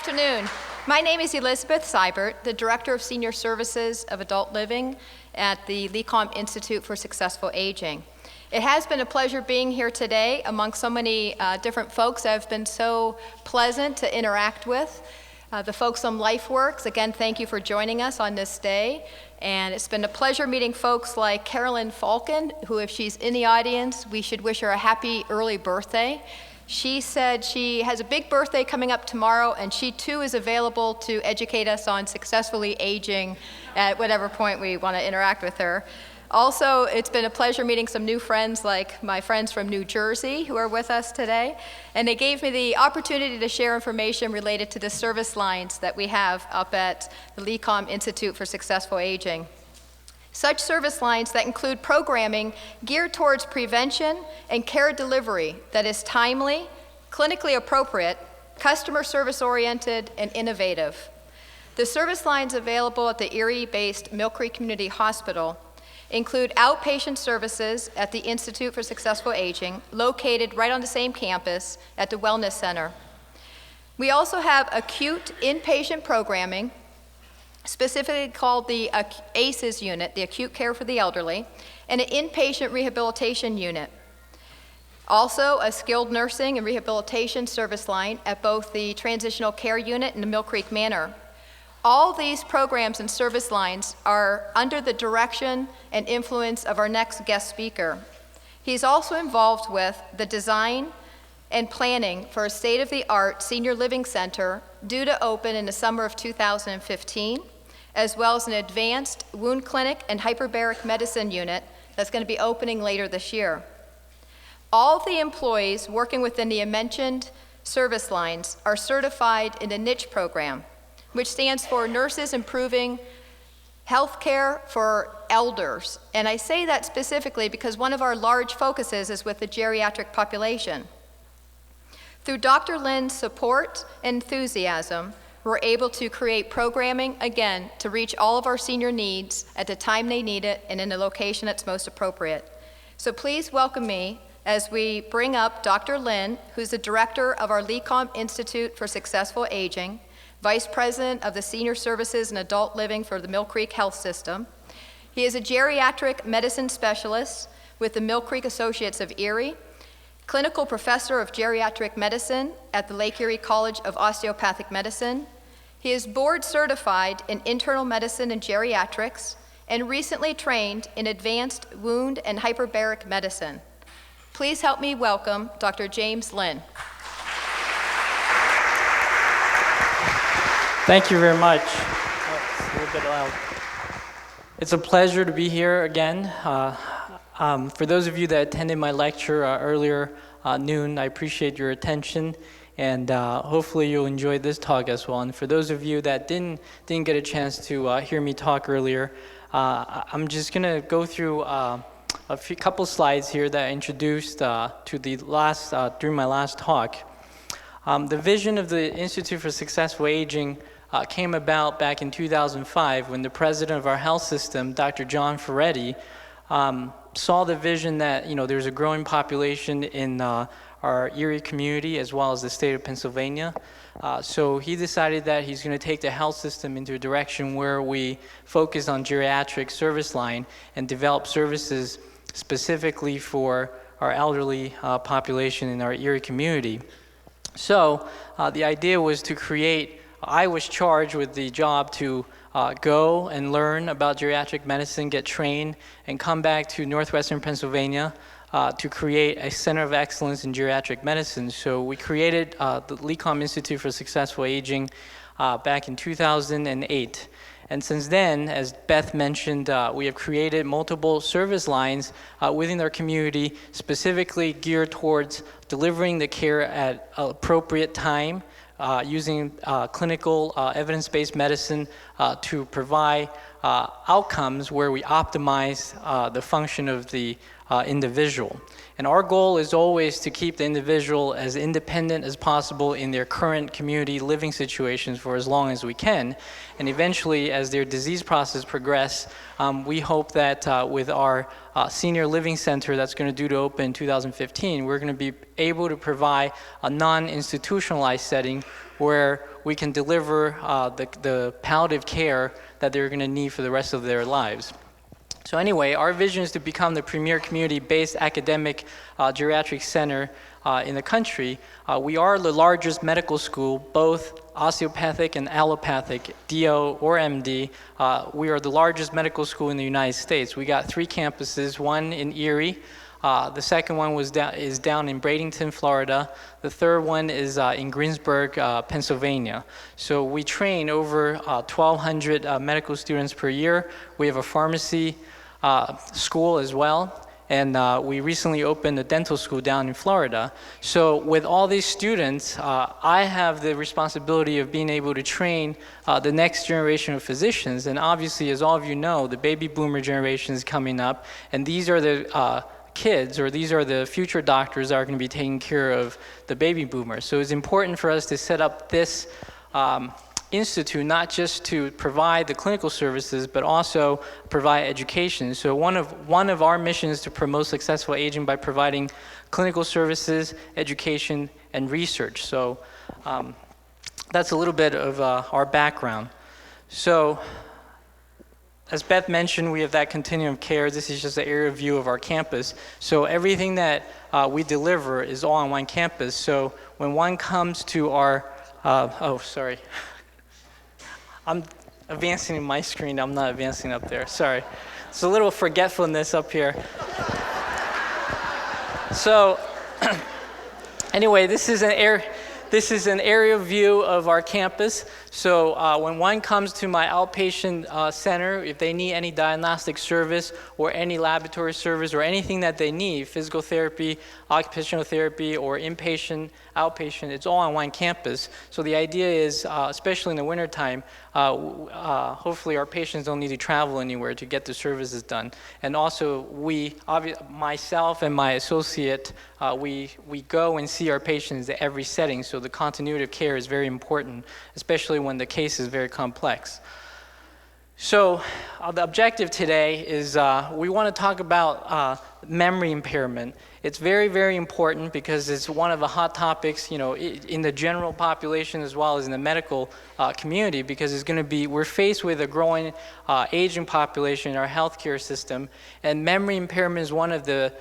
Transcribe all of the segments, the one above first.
afternoon. My name is Elizabeth Seibert, the Director of Senior Services of Adult Living at the LECOM Institute for Successful Aging. It has been a pleasure being here today among so many different folks that have been so pleasant to interact with. The folks on LifeWorks, again, thank you for joining us on this day. And it's been a pleasure meeting folks like Carolyn Falcon, who, if she's in the audience, we should wish her a happy early birthday. She said she has a big birthday coming up tomorrow, and she too is available to educate us on successfully aging at whatever point we want to interact with her. Also, it's been a pleasure meeting some new friends like my friends from New Jersey who are with us today. And they gave me the opportunity to share information related to the service lines that we have up at the LECOM Institute for Successful Aging. Such service lines that include programming geared towards prevention and care delivery that is timely, clinically appropriate, customer service oriented, and innovative. The service lines available at the Erie-based Mill Creek Community Hospital include outpatient services at the Institute for Successful Aging, located right on the same campus at the Wellness Center. We also have acute inpatient programming, specifically called the ACEs unit, the Acute Care for the Elderly, and an inpatient rehabilitation unit. Also, a skilled nursing and rehabilitation service line at both the Transitional Care Unit and the Mill Creek Manor. All these programs and service lines are under the direction and influence of our next guest speaker. He's also involved with the design and planning for a state-of-the-art senior living center due to open in the summer of 2015, as well as an advanced wound clinic and hyperbaric medicine unit that's going to be opening later this year. All the employees working within the mentioned service lines are certified in the niche program, which stands for Nurses Improving Healthcare for Elders. And I say that specifically because one of our large focuses is with the geriatric population. Through Dr. Lynn's support and enthusiasm, we're able to create programming, again, to reach all of our senior needs at the time they need it and in the location that's most appropriate. So please welcome me as we bring up Dr. Lynn, who's the director of our LECOM Institute for Successful Aging, Vice President of the Senior Services and Adult Living for the Mill Creek Health System. He is a geriatric medicine specialist with the Mill Creek Associates of Erie, clinical professor of geriatric medicine at the Lake Erie College of Osteopathic Medicine. He is board certified in internal medicine and geriatrics and recently trained in advanced wound and hyperbaric medicine. Please help me welcome Dr. James Lynn. Thank you very much. Oh, it's a little bit loud. It's a pleasure to be here again. For those of you that attended my lecture earlier noon, I appreciate your attention, and hopefully you'll enjoy this talk as well. And for those of you that didn't get a chance to hear me talk earlier, I'm just going to go through a couple slides here that I introduced during my last talk. The vision of the Institute for Successful Aging came about back in 2005 when the president of our health system, Dr. John Ferretti, saw the vision that there's a growing population in our Erie community as well as the state of Pennsylvania. So he decided that he's going to take the health system into a direction where we focus on geriatric service line and develop services specifically for our elderly population in our Erie community. So the idea was to create, I was charged with the job to go and learn about geriatric medicine, get trained, and come back to northwestern Pennsylvania to create a center of excellence in geriatric medicine. So we created the LECOM Institute for Successful Aging back in 2008. And since then, as Beth mentioned, we have created multiple service lines within our community, specifically geared towards delivering the care at an appropriate time, using clinical evidence-based medicine to provide outcomes where we optimize the function of the individual. And our goal is always to keep the individual as independent as possible in their current community living situations for as long as we can. And eventually, as their disease process progress, we hope that with our senior living center that's going to due to open in 2015, we're going to be able to provide a non-institutionalized setting where we can deliver the palliative care that they're going to need for the rest of their lives. So anyway, our vision is to become the premier community-based academic geriatric center in the country. We are the largest medical school, both osteopathic and allopathic, DO or MD. We are the largest medical school in the United States. We got 3 campuses, one in Erie, the second one is down in Bradenton, Florida. The third one is in Greensburg, Pennsylvania. So we train over 1,200 medical students per year. We have a pharmacy school as well. And we recently opened a dental school down in Florida. So with all these students, I have the responsibility of being able to train the next generation of physicians. And obviously, as all of you know, the baby boomer generation is coming up. And these are the kids, or these are the future doctors that are going to be taking care of the baby boomers. So it's important for us to set up this institute not just to provide the clinical services, but also provide education. So one of our missions is to promote successful aging by providing clinical services, education, and research. So that's a little bit of our background. So as Beth mentioned, we have that continuum of care. This is just an area view of our campus. So everything that we deliver is all on one campus. So when one comes to our, I'm advancing in my screen, I'm not advancing up there, sorry. It's a little forgetfulness up here. So anyway, this is an aerial view of our campus. So when one comes to my outpatient center, if they need any diagnostic service or any laboratory service or anything that they need, physical therapy, occupational therapy, or inpatient, outpatient, it's all on one campus. So the idea is, especially in the wintertime, hopefully our patients don't need to travel anywhere to get the services done. And also myself and my associate, we go and see our patients at every setting. So the continuity of care is very important, especially when the case is very complex. So the objective today is we want to talk about memory impairment. It's very, very important because it's one of the hot topics, you know, in the general population as well as in the medical community, because we're faced with a growing aging population in our healthcare system, and memory impairment is one of the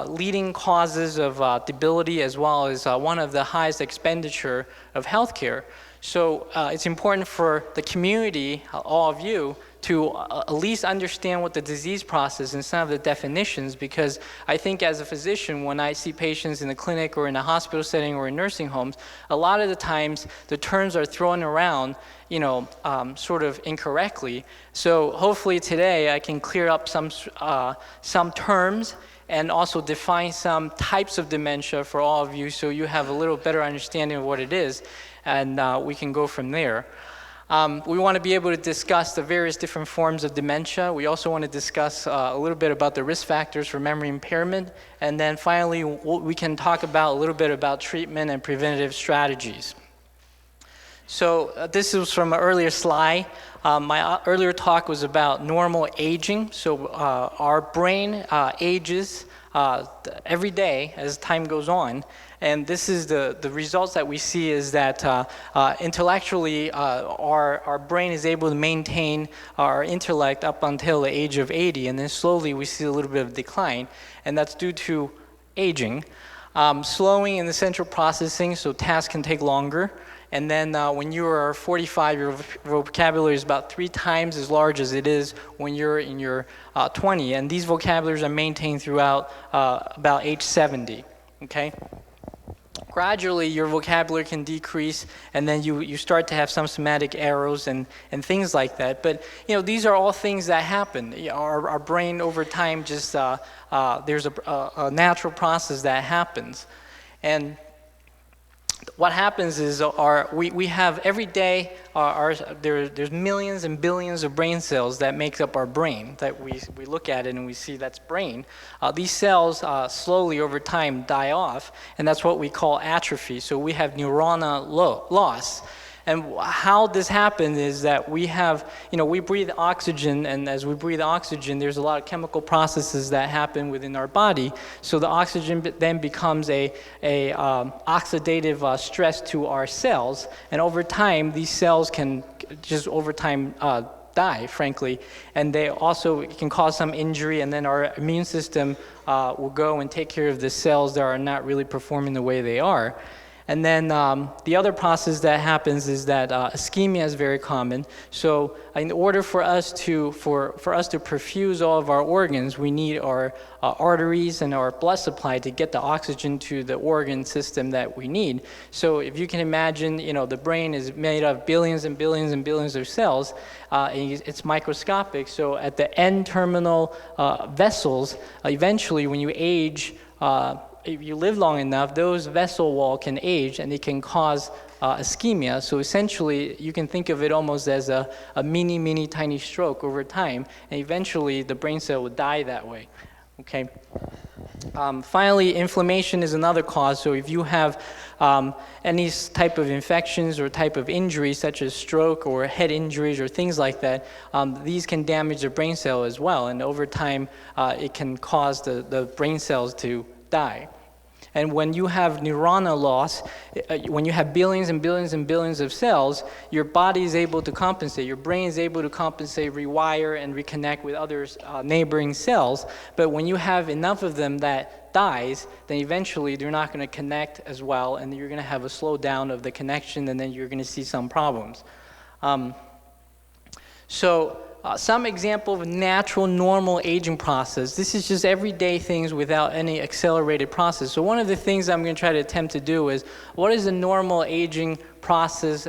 leading causes of debility, as well as one of the highest expenditure of healthcare. So it's important for the community, all of you, to at least understand what the disease process and some of the definitions, because I think as a physician, when I see patients in the clinic or in a hospital setting or in nursing homes, a lot of the times the terms are thrown around, you know, sort of incorrectly. So hopefully today I can clear up some terms and also define some types of dementia for all of you, so you have a little better understanding of what it is, and we can go from there. We want to be able to discuss the various different forms of dementia. We also want to discuss a little bit about the risk factors for memory impairment, and then finally we can talk about a little bit about treatment and preventative strategies. So this is from an earlier slide. My earlier talk was about normal aging. So our brain ages every day as time goes on. And this is the results that we see is that intellectually our brain is able to maintain our intellect up until the age of 80, and then slowly we see a little bit of decline, and that's due to aging. Slowing in the central processing, so tasks can take longer. And then when you are 45, your vocabulary is about 3 times as large as it is when you're in your 20. And these vocabularies are maintained throughout about age 70, okay? Gradually, your vocabulary can decrease, and then you start to have some somatic errors and things like that. But, you know, these are all things that happen. Our brain over time just, there's a natural process that happens. And what happens is we have every day, there's millions and billions of brain cells that make up our brain, that we look at it and we see that's brain. These cells slowly over time die off, and that's what we call atrophy. So we have neuronal loss. And how this happens is that we have, we breathe oxygen, and as we breathe oxygen, there's a lot of chemical processes that happen within our body. So the oxygen then becomes a oxidative stress to our cells, and over time, these cells can just die, frankly, and they also can cause some injury, and then our immune system will go and take care of the cells that are not really performing the way they are. And then the other process that happens is that ischemia is very common. So in order for us to perfuse all of our organs, we need our arteries and our blood supply to get the oxygen to the organ system that we need. So if you can imagine, the brain is made of billions and billions and billions of cells, and it's microscopic. So at the end terminal vessels, eventually when you age, if you live long enough, those vessel wall can age and it can cause ischemia. So essentially, you can think of it almost as a mini, tiny stroke over time, and eventually the brain cell will die that way. Okay. Finally, inflammation is another cause. So if you have any type of infections or type of injuries, such as stroke or head injuries or things like that, these can damage the brain cell as well. And over time, it can cause the brain cells to die. And when you have neuronal loss, when you have billions and billions and billions of cells, your body is able to compensate. Your brain is able to compensate, rewire, and reconnect with other neighboring cells. But when you have enough of them that dies, then eventually they're not going to connect as well, and you're going to have a slowdown of the connection, and then you're going to see some problems. Some example of natural, normal aging process. This is just everyday things without any accelerated process. So one of the things I'm going to try to attempt to do is, what is the normal aging process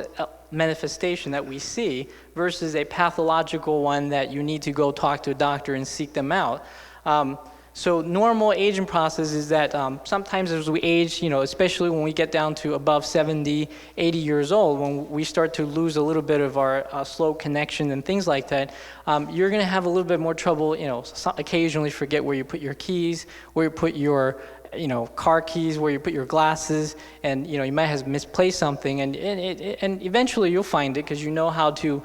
manifestation that we see versus a pathological one that you need to go talk to a doctor and seek them out? So normal aging process is that sometimes as we age, especially when we get down to above 70, 80 years old, when we start to lose a little bit of our slow connection and things like that, you're going to have a little bit more trouble, occasionally forget where you put your keys, where you put your car keys, where you put your glasses, and you might have misplaced something, and eventually you'll find it because you know how to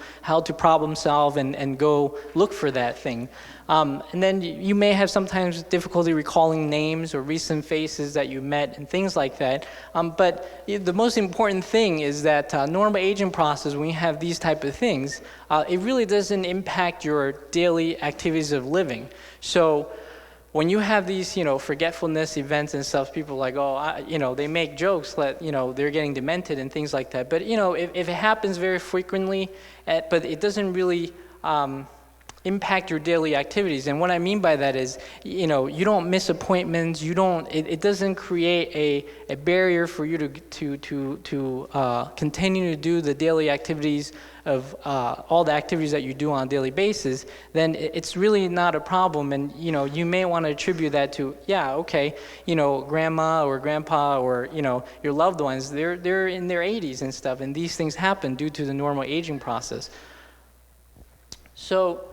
problem solve and go look for that thing. And then you may have sometimes difficulty recalling names or recent faces that you met and things like that. But the most important thing is that normal aging process, when you have these type of things, it really doesn't impact your daily activities of living. So when you have these, forgetfulness events and stuff, people are like, they make jokes that, they're getting demented and things like that. But, if it happens very frequently, but it doesn't really impact your daily activities. And what I mean by that is, you don't miss appointments. It doesn't create a barrier for you to continue to do the daily activities of all the activities that you do on a daily basis. Then it's really not a problem. And you may want to attribute that to, grandma or grandpa or your loved ones. They're in their 80s and stuff, and these things happen due to the normal aging process. So,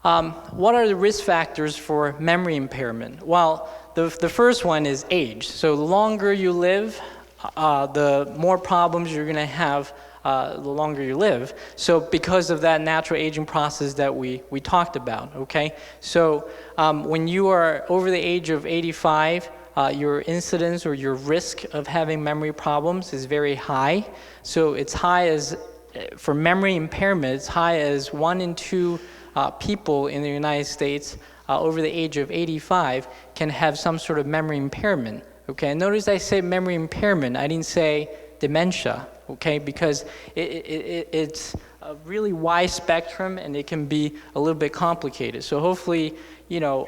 what are the risk factors for memory impairment? Well, the first one is age. So the longer you live, the more problems you're going to have the longer you live. So because of that natural aging process that we talked about, okay? So when you are over the age of 85, your incidence or your risk of having memory problems is very high. So it's high as, for memory impairment, it's high as 1 in 2 people in the United States over the age of 85 can have some sort of memory impairment. Okay, and notice I say memory impairment. I didn't say dementia. Okay, because it's a really wide spectrum and it can be a little bit complicated. So hopefully,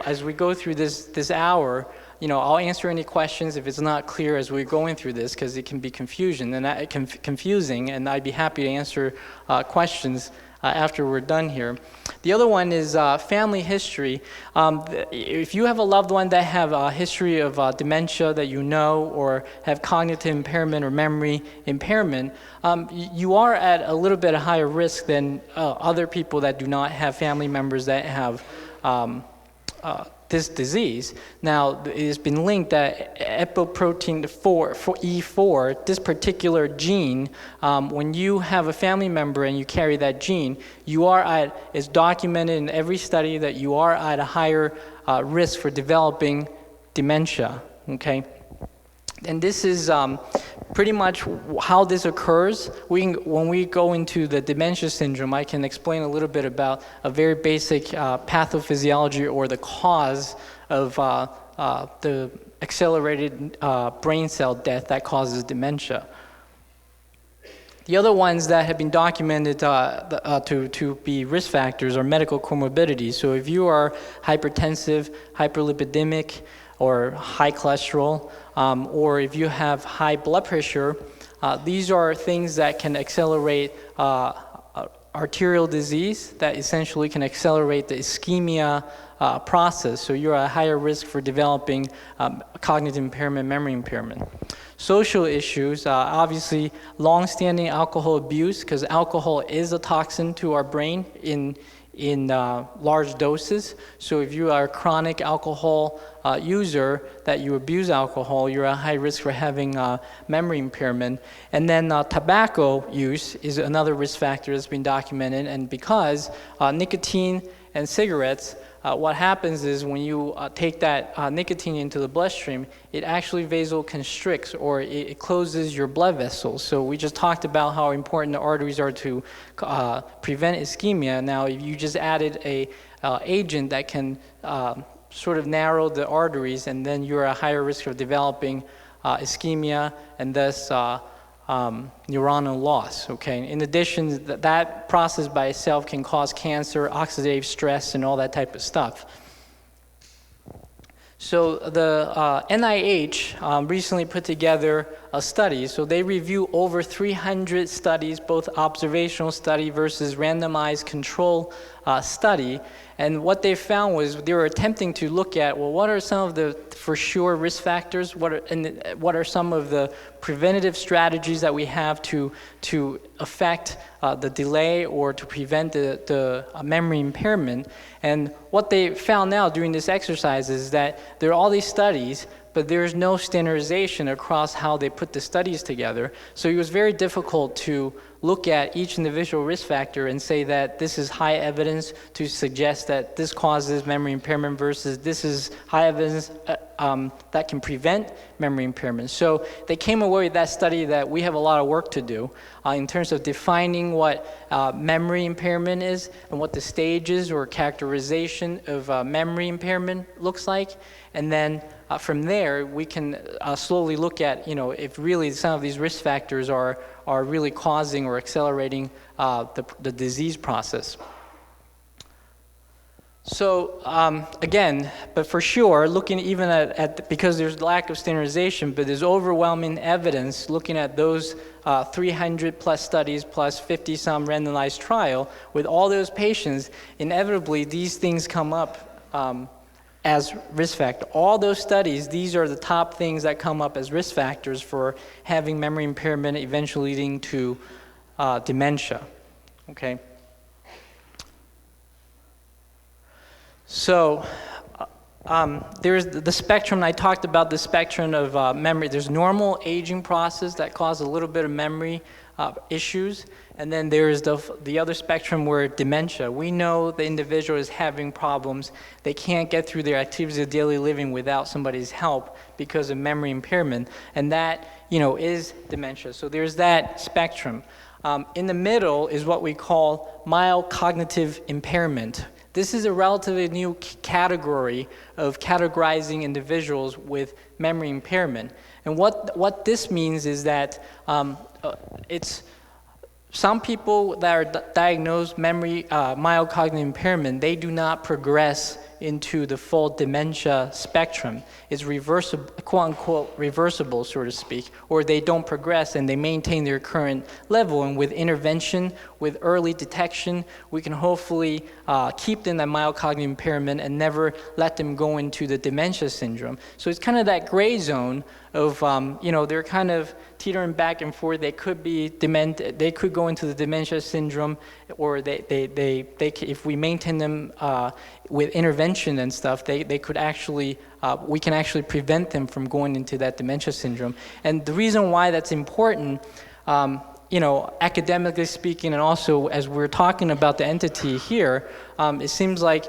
as we go through this hour, I'll answer any questions if it's not clear as we're going through this, because it can be confusing, and I'd be happy to answer questions after we're done here. The other one is family history. If you have a loved one that have a history of dementia that or have cognitive impairment or memory impairment, you are at a little bit higher risk than other people that do not have family members that have this disease. Now, it has been linked that epiprotein E4, this particular gene, when you have a family member and you carry that gene, it's documented in every study that you are at a higher risk for developing dementia, okay? And this is pretty much how this occurs. When we go into the dementia syndrome, I can explain a little bit about a very basic pathophysiology or the cause of the accelerated brain cell death that causes dementia. The other ones that have been documented to be risk factors are medical comorbidities. So if you are hypertensive, hyperlipidemic, or high cholesterol, or if you have high blood pressure, these are things that can accelerate arterial disease, that essentially can accelerate the ischemia process. So you're at higher risk for developing cognitive impairment, memory impairment. Social issues, obviously long-standing alcohol abuse, because alcohol is a toxin to our brain in large doses. So if you are a chronic alcohol user, that you abuse alcohol, you're at high risk for having memory impairment. And then tobacco use is another risk factor that's been documented. And because nicotine and cigarettes, what happens is when you take that nicotine into the bloodstream, it actually vasoconstricts, or it closes your blood vessels. So we just talked about how important the arteries are to prevent ischemia. Now, if you just added a agent that can sort of narrow the arteries, and then you're at higher risk of developing ischemia and thus neuronal loss, okay? In addition, that process by itself can cause cancer, oxidative stress, and all that type of stuff. So the NIH recently put together a study. So they review over 300 studies, both observational study versus randomized control study. And what they found was they were attempting to look at, well, what are some of the for sure risk factors? What are some of the preventative strategies that we have to affect the delay or to prevent the memory impairment? And what they found now during this exercise is that there are all these studies, but there's no standardization across how they put the studies together. So it was very difficult to look at each individual risk factor and say that this is high evidence to suggest that this causes memory impairment versus this is high evidence that can prevent memory impairment. So they came away with that study that we have a lot of work to do in terms of defining what memory impairment is and what the stages or characterization of memory impairment looks like. And then from there, we can slowly look at, if really some of these risk factors are really causing or accelerating the disease process. So again, but for sure, looking even at because there's lack of standardization, but there's overwhelming evidence looking at those 300 plus studies plus 50 some randomized trial with all those patients, inevitably these things come up as risk factor. All those studies, these are the top things that come up as risk factors for having memory impairment, eventually leading to dementia, okay? So there's the spectrum. I talked about the spectrum of memory. There's normal aging process that causes a little bit of memory issues, and then there's the other spectrum where dementia. We know the individual is having problems. They can't get through their activities of daily living without somebody's help because of memory impairment, and that is dementia. So there's that spectrum. In the middle is what we call mild cognitive impairment. This is a relatively new category of categorizing individuals with memory impairment. And what this means is that it's some people that are diagnosed mild cognitive impairment, they do not progress into the full dementia spectrum. It's reversible, quote unquote, reversible, so to speak, or they don't progress and they maintain their current level. And with intervention, with early detection, we can hopefully keep them that mild cognitive impairment and never let them go into the dementia syndrome. So it's kind of that gray zone of, they're kind of teetering back and forth. They could be they could go into the dementia syndrome, or if we maintain them with intervention and stuff, they could actually, we can actually prevent them from going into that dementia syndrome. And the reason why that's important, academically speaking, and also as we're talking about the entity here, it seems like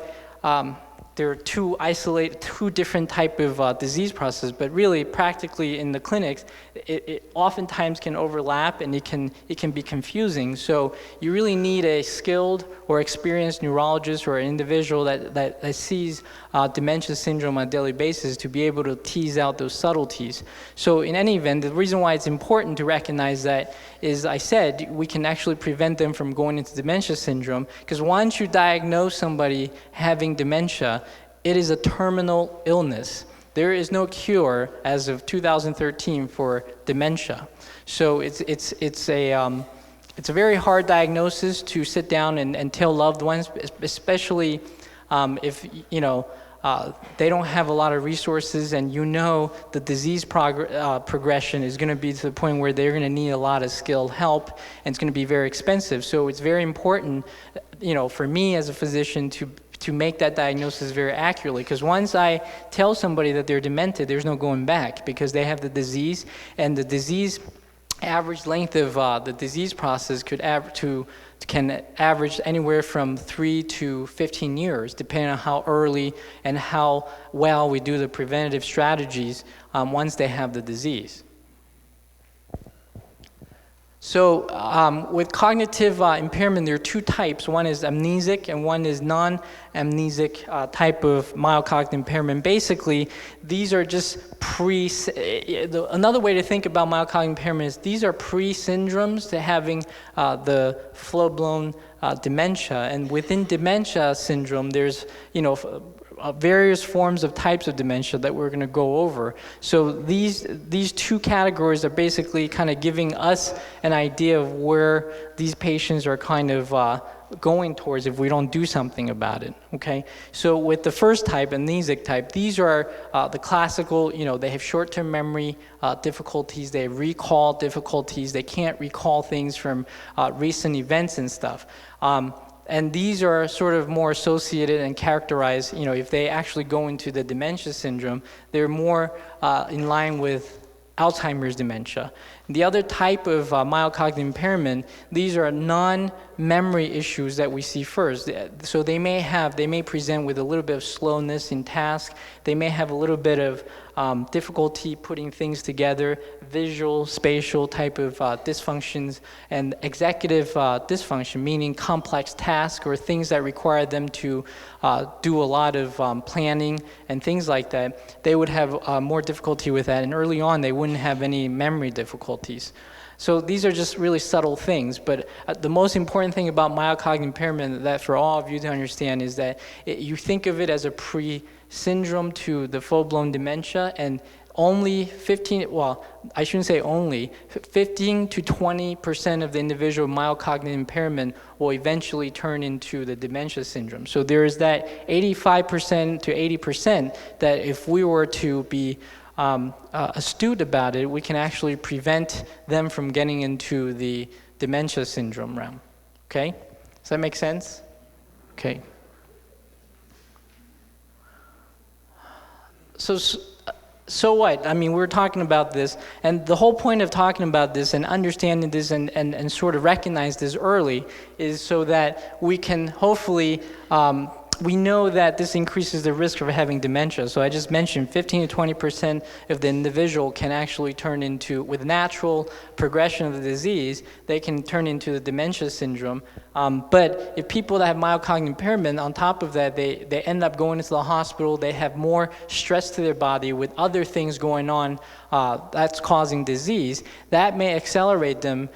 there are two different type of disease processes, but really practically in the clinics, it oftentimes can overlap and it can be confusing. So you really need a skilled or experienced neurologist or an individual that sees dementia syndrome on a daily basis to be able to tease out those subtleties. So in any event, the reason why it's important to recognize that is, I said, we can actually prevent them from going into dementia syndrome, because once you diagnose somebody having dementia, it is a terminal illness. There is no cure as of 2013 for dementia. So it's a very hard diagnosis to sit down and tell loved ones, especially if they don't have a lot of resources, and the disease progression is going to be to the point where they're going to need a lot of skilled help, and it's going to be very expensive. So it's very important, for me as a physician to make that diagnosis very accurately, because once I tell somebody that they're demented, there's no going back, because they have the disease, and the disease average length of the disease process can average anywhere from 3 to 15 years, depending on how early and how well we do the preventative strategies once they have the disease. So with cognitive impairment, there are two types. One is amnesic and one is non-amnesic type of mild cognitive impairment. Basically, these are just another way to think about mild cognitive impairment is these are pre-syndromes to having the full-blown dementia. And within dementia syndrome, there's, various forms of types of dementia that we're going to go over. So these two categories are basically kind of giving us an idea of where these patients are kind of going towards if we don't do something about it, okay? So with the first type, amnesic type, these are the classical, they have short-term memory difficulties, they have recall difficulties, they can't recall things from recent events and stuff. And these are sort of more associated and characterized, if they actually go into the dementia syndrome, they're more in line with Alzheimer's dementia. The other type of mild cognitive impairment, these are non-memory issues that we see first. So they may present with a little bit of slowness in task. They may have a little bit of difficulty putting things together, visual, spatial type of dysfunctions, and executive dysfunction, meaning complex tasks or things that require them to do a lot of planning and things like that. They would have more difficulty with that, and early on they wouldn't have any memory difficulties. So these are just really subtle things, but the most important thing about mild cognitive impairment that for all of you to understand is that you think of it as a pre-syndrome to the full-blown dementia, and only 15 to 20% of the individual with mild cognitive impairment will eventually turn into the dementia syndrome. So there is that 85% to 80% that if we were to be astute about it, we can actually prevent them from getting into the dementia syndrome realm. Okay? Does that make sense? Okay. So what? I mean, we're talking about this, and the whole point of talking about this and understanding this and sort of recognize this early is so that we can hopefully we know that this increases the risk of having dementia. So I just mentioned 15 to 20% of the individual can actually turn into, with natural progression of the disease, they can turn into the dementia syndrome. But if people that have mild cognitive impairment, on top of that, they end up going into the hospital, they have more stress to their body with other things going on that's causing disease, that may accelerate them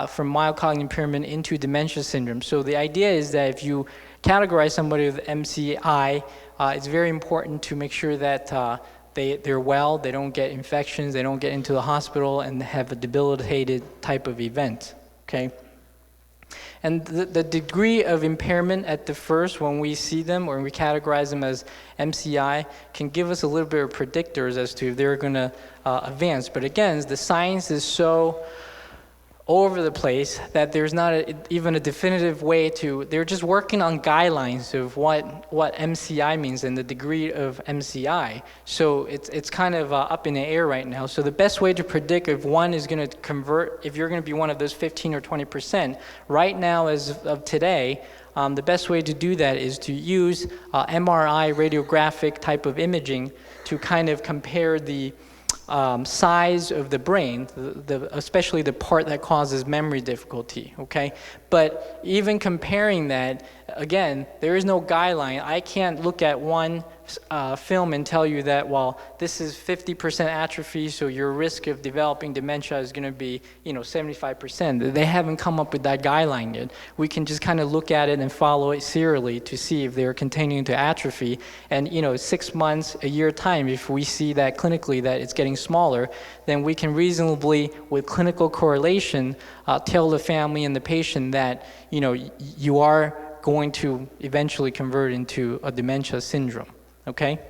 from mild cognitive impairment into dementia syndrome. So the idea is that if you categorize somebody with MCI, it's very important to make sure that they're well, they don't get infections, they don't get into the hospital and have a debilitated type of event, okay? And the degree of impairment at the first, when we see them or we categorize them as MCI, can give us a little bit of predictors as to if they're going to advance. But again, the science is so all over the place that there's not even a definitive way to, they're just working on guidelines of what MCI means and the degree of MCI. So it's kind of up in the air right now. So the best way to predict if one is going to convert, if you're going to be one of those 15 or 20%, right now as of today, the best way to do that is to use MRI radiographic type of imaging to kind of compare the size of the brain, especially the part that causes memory difficulty, okay? But even comparing that, again, there is no guideline. I can't look at one film and tell you that, well, this is 50% atrophy, so your risk of developing dementia is going to be, 75%. They haven't come up with that guideline yet. We can just kind of look at it and follow it serially to see if they're continuing to atrophy. And, 6 months, a year time, if we see that clinically that it's getting smaller, then we can reasonably, with clinical correlation, tell the family and the patient that, you are going to eventually convert into a dementia syndrome. Okay?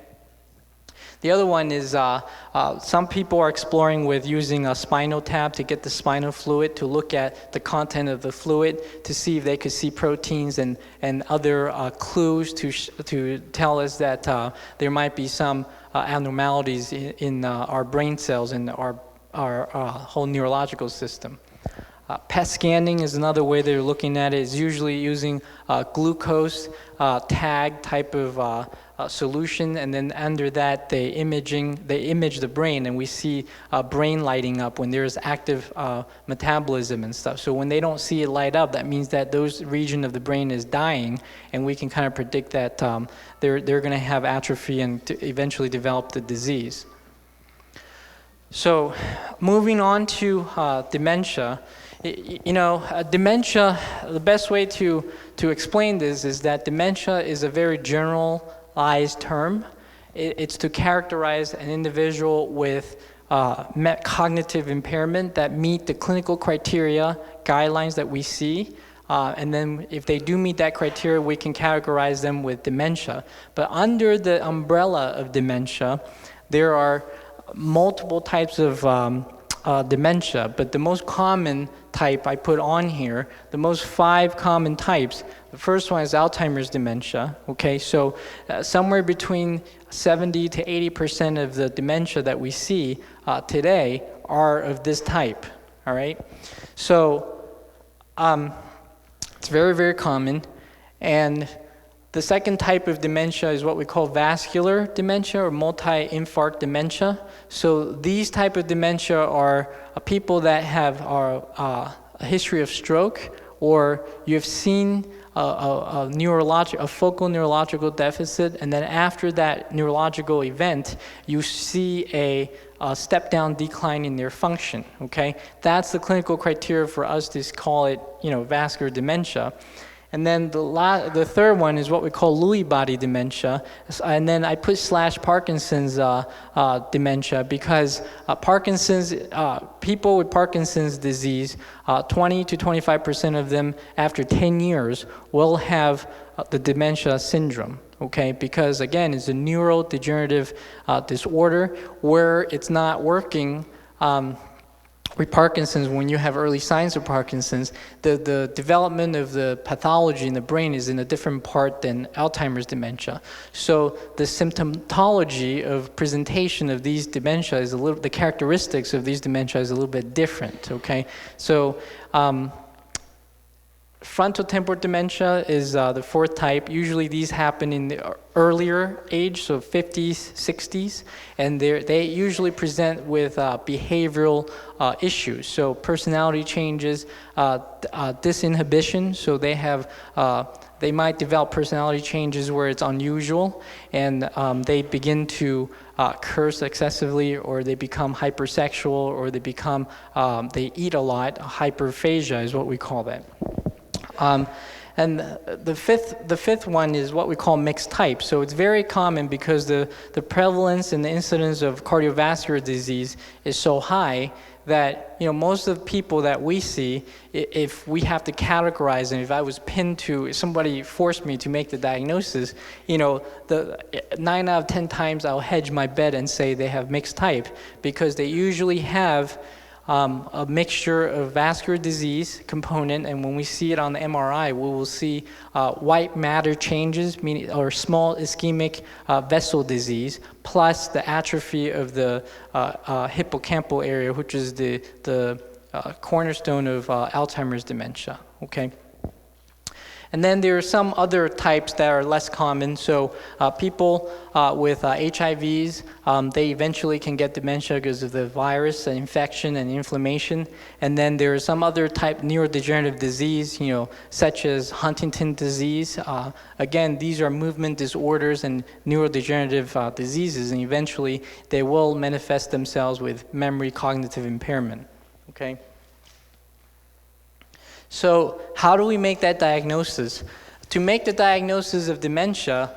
The other one is some people are exploring with using a spinal tap to get the spinal fluid to look at the content of the fluid to see if they could see proteins and other clues to tell us that there might be some abnormalities in our brain cells and our whole neurological system. PET scanning is another way they're looking at it. It's usually using glucose tag type of solution, and then under that they image the brain, and we see brain lighting up when there's active metabolism and stuff. So when they don't see it light up, that means that those region of the brain is dying, and we can kind of predict that they're going to have atrophy and to eventually develop the disease. So moving on to dementia. Dementia, the best way to explain this is that dementia is a very generalized term. It's to characterize an individual with cognitive impairment that meet the clinical criteria, guidelines that we see. And then if they do meet that criteria, we can categorize them with dementia. But under the umbrella of dementia, there are multiple types of dementia, but the most common type I put on here, the most 5 common types. The first one is Alzheimer's dementia, okay? So somewhere between 70 to 80% of the dementia that we see today are of this type, all right? So it's very, very common. And the second type of dementia is what we call vascular dementia or multi-infarct dementia. So these type of dementia are people that have a history of stroke, or you've seen a focal neurological deficit, and then after that neurological event, you see a step-down decline in their function, okay? That's the clinical criteria for us to call it, vascular dementia. And then the third one is what we call Lewy body dementia. And then I put / Parkinson's dementia because people with Parkinson's disease, 20 to 25% of them after 10 years will have the dementia syndrome. Okay, because again, it's a neurodegenerative disorder where it's not working. With Parkinson's, when you have early signs of Parkinson's, the development of the pathology in the brain is in a different part than Alzheimer's dementia. So the symptomatology of presentation of these dementia is the characteristics of these dementia is a little bit different, okay? So frontal temporal dementia is the fourth type. Usually these happen in the earlier age, so 50s, 60s, and they usually present with behavioral issues. So personality changes, disinhibition, so they might develop personality changes where it's unusual, and they begin to curse excessively, or they become hypersexual, or they eat a lot. Hyperphagia is what we call that. And the fifth one is what we call mixed type. So it's very common because the prevalence and the incidence of cardiovascular disease is so high that, most of the people that we see, if we have to categorize them, if I was pinned to, if somebody forced me to make the diagnosis, the 9 out of 10 times I'll hedge my bet and say they have mixed type, because they usually have a mixture of vascular disease component, and when we see it on the MRI, we will see white matter changes, meaning, or small ischemic vessel disease, plus the atrophy of the hippocampal area, which is the cornerstone of Alzheimer's dementia, okay? And then there are some other types that are less common. So people with HIVs, they eventually can get dementia because of the virus and infection and inflammation. And then there are some other type neurodegenerative disease, such as Huntington disease. Again, these are movement disorders and neurodegenerative diseases, and eventually they will manifest themselves with memory cognitive impairment, okay? So how do we make that diagnosis? To make the diagnosis of dementia,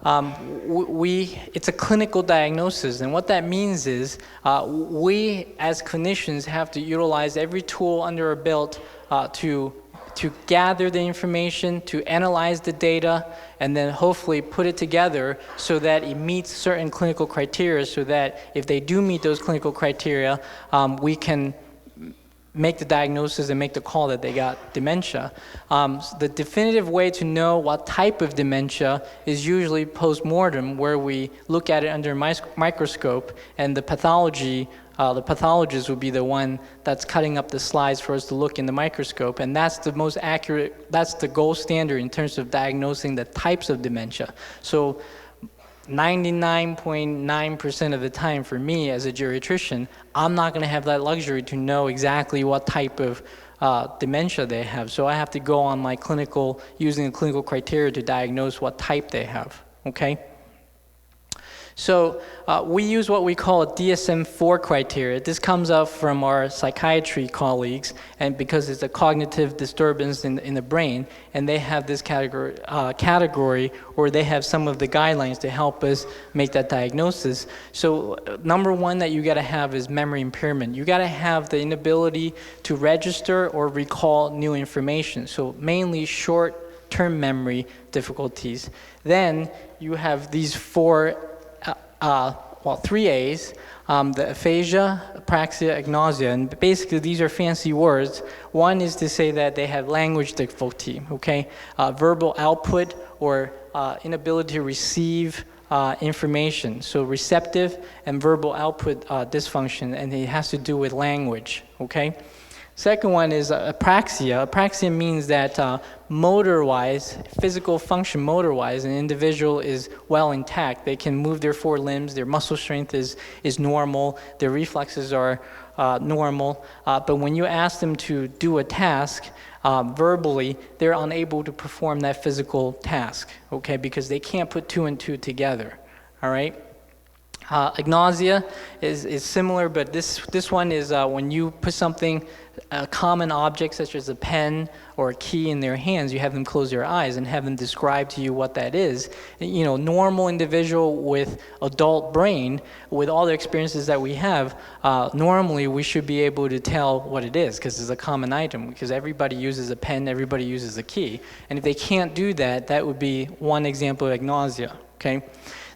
it's a clinical diagnosis, and what that means is we as clinicians have to utilize every tool under our belt to gather the information, to analyze the data, and then hopefully put it together so that it meets certain clinical criteria, so that if they do meet those clinical criteria, we can make the diagnosis and make the call that they got dementia. The definitive way to know what type of dementia is usually post-mortem, where we look at it under a microscope, and the pathologist would be the one that's cutting up the slides for us to look in the microscope, and that's the most accurate, that's the gold standard in terms of diagnosing the types of dementia. So 99.9% of the time for me as a geriatrician, I'm not going to have that luxury to know exactly what type of dementia they have. So I have to go on my using the clinical criteria to diagnose what type they have, okay? So we use what we call a DSM-4 criteria. This comes up from our psychiatry colleagues, and because it's a cognitive disturbance in the brain, and they have this category, or they have some of the guidelines to help us make that diagnosis. So number one that you got to have is memory impairment. You got to have the inability to register or recall new information. So mainly short-term memory difficulties. Then you have these three A's, the aphasia, apraxia, agnosia, and basically these are fancy words. One is to say that they have language difficulty, okay? Verbal output or inability to receive information. So receptive and verbal output dysfunction, and it has to do with language, okay? Second one is apraxia. Apraxia means that motor-wise, physical function motor-wise, an individual is well intact. They can move their four limbs, their muscle strength is normal, their reflexes are normal, but when you ask them to do a task, verbally, they're unable to perform that physical task, okay, because they can't put two and two together, all right? Agnosia is similar, but this one is when you put something, a common object such as a pen or a key in their hands, you have them close their eyes and have them describe to you what that is. Normal individual with adult brain, with all the experiences that we have, normally we should be able to tell what it is, because it's a common item, because everybody uses a pen, everybody uses a key. And if they can't do that, that would be one example of agnosia, okay?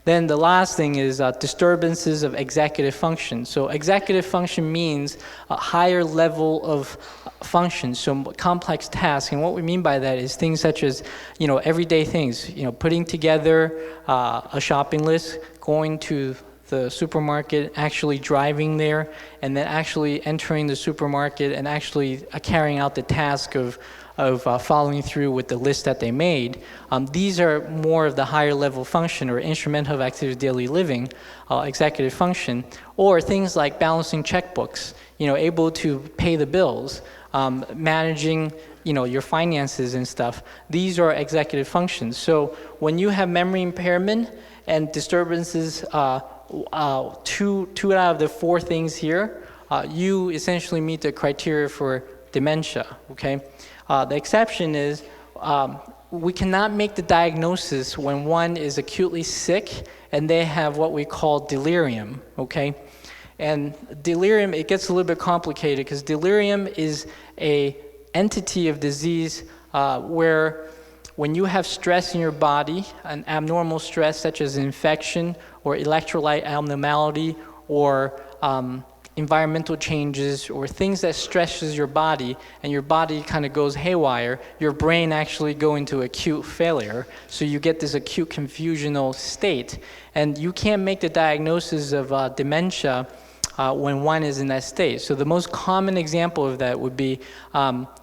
Then the last thing is disturbances of executive function. So executive function means a higher level of function, so complex tasks. And what we mean by that is things such as, everyday things, putting together a shopping list, going to the supermarket, actually driving there, and then actually entering the supermarket and actually carrying out the task of following through with the list that they made. These are more of the higher level function or instrumental of activity of daily living, executive function, or things like balancing checkbooks, able to pay the bills, managing your finances and stuff. These are executive functions. So when you have memory impairment and disturbances, two out of the four things here, you essentially meet the criteria for dementia, okay? The exception is we cannot make the diagnosis when one is acutely sick and they have what we call delirium, okay? And delirium, it gets a little bit complicated because delirium is a entity of disease where when you have stress in your body, an abnormal stress such as infection or electrolyte abnormality or environmental changes or things that stresses your body and your body kind of goes haywire, your brain actually go into acute failure. So you get this acute confusional state. And you can't make the diagnosis of dementia when one is in that state. So the most common example of that would be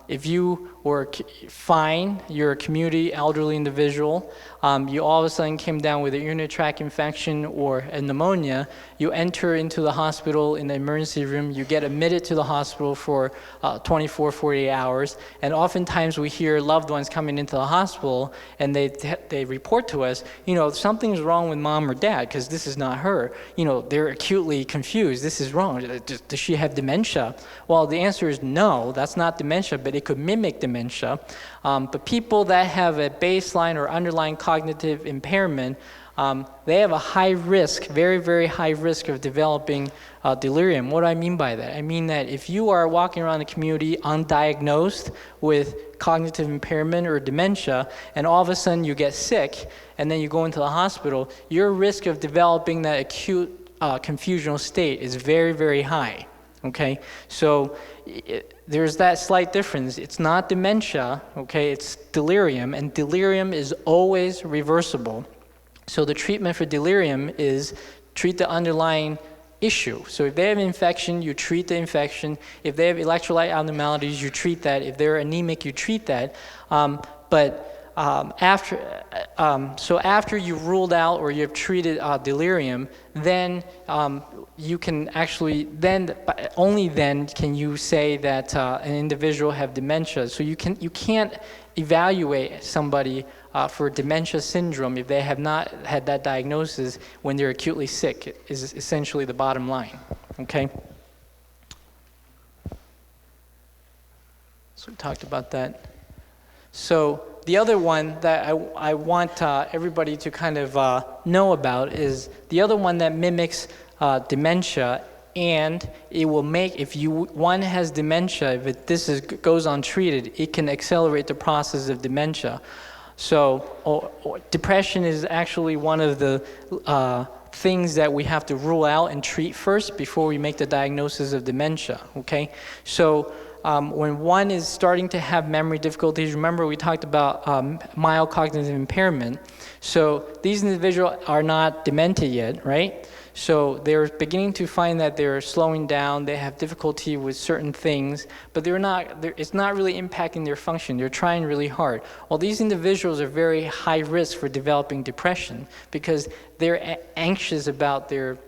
if you were fine, you're a community elderly individual, you all of a sudden came down with a urinary tract infection or a pneumonia, you enter into the hospital in the emergency room, you get admitted to the hospital for 24, 48 hours, and oftentimes we hear loved ones coming into the hospital and they report to us, something's wrong with mom or dad because this is not her. They're acutely confused. This is wrong. Does she have dementia? Well, the answer is no, that's not dementia, but it could mimic dementia. But people that have a baseline or underlying cognitive impairment, they have a high risk, very, very high risk of developing delirium. What do I mean by that? I mean that if you are walking around the community undiagnosed with cognitive impairment or dementia, and all of a sudden you get sick, and then you go into the hospital, your risk of developing that acute confusional state is very, very high. Okay, so there's that slight difference. It's not dementia, okay, it's delirium, and delirium is always reversible. So the treatment for delirium is treat the underlying issue. So if they have infection, you treat the infection. If they have electrolyte abnormalities, you treat that. If they're anemic, you treat that. After you've ruled out or you've treated delirium, then you can actually, only then can you say that an individual have dementia. So you can't evaluate somebody for dementia syndrome if they have not had that diagnosis when they're acutely sick, is essentially the bottom line, okay? So we talked about that. So the other one that I want everybody to kind of know about is the other one that mimics dementia, and it will make, if one has dementia, if this goes untreated, it can accelerate the process of dementia. So depression is actually one of the things that we have to rule out and treat first before we make the diagnosis of dementia, okay? So when one is starting to have memory difficulties, remember we talked about mild cognitive impairment. So these individuals are not demented yet, right? So they're beginning to find that they're slowing down, they have difficulty with certain things, but it's not really impacting their function. They're trying really hard. Well, these individuals are very high risk for developing depression because they're anxious about their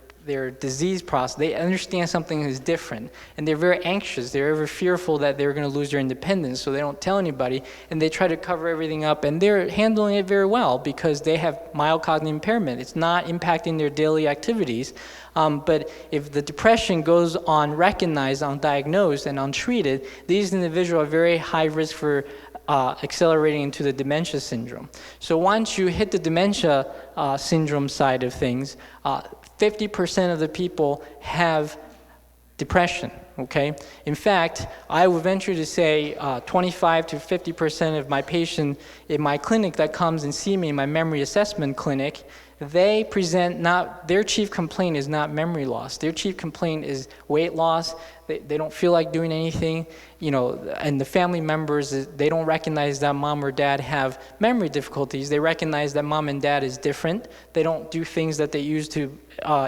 disease process. They understand something is different, and they're very anxious. They're ever fearful that they're going to lose their independence, so they don't tell anybody, and they try to cover everything up, and they're handling it very well because they have mild cognitive impairment. It's not impacting their daily activities, but if the depression goes unrecognized, undiagnosed, and untreated, these individuals are very high risk for accelerating into the dementia syndrome. So once you hit the dementia syndrome side of things, 50% of the people have depression, okay? In fact, I would venture to say 25 to 50% of my patients in my clinic that comes and see me in my memory assessment clinic, they present their chief complaint is not memory loss. Their chief complaint is weight loss. They don't feel like doing anything, and the family members, they don't recognize that mom or dad have memory difficulties. They recognize that mom and dad is different. They don't do things that they used to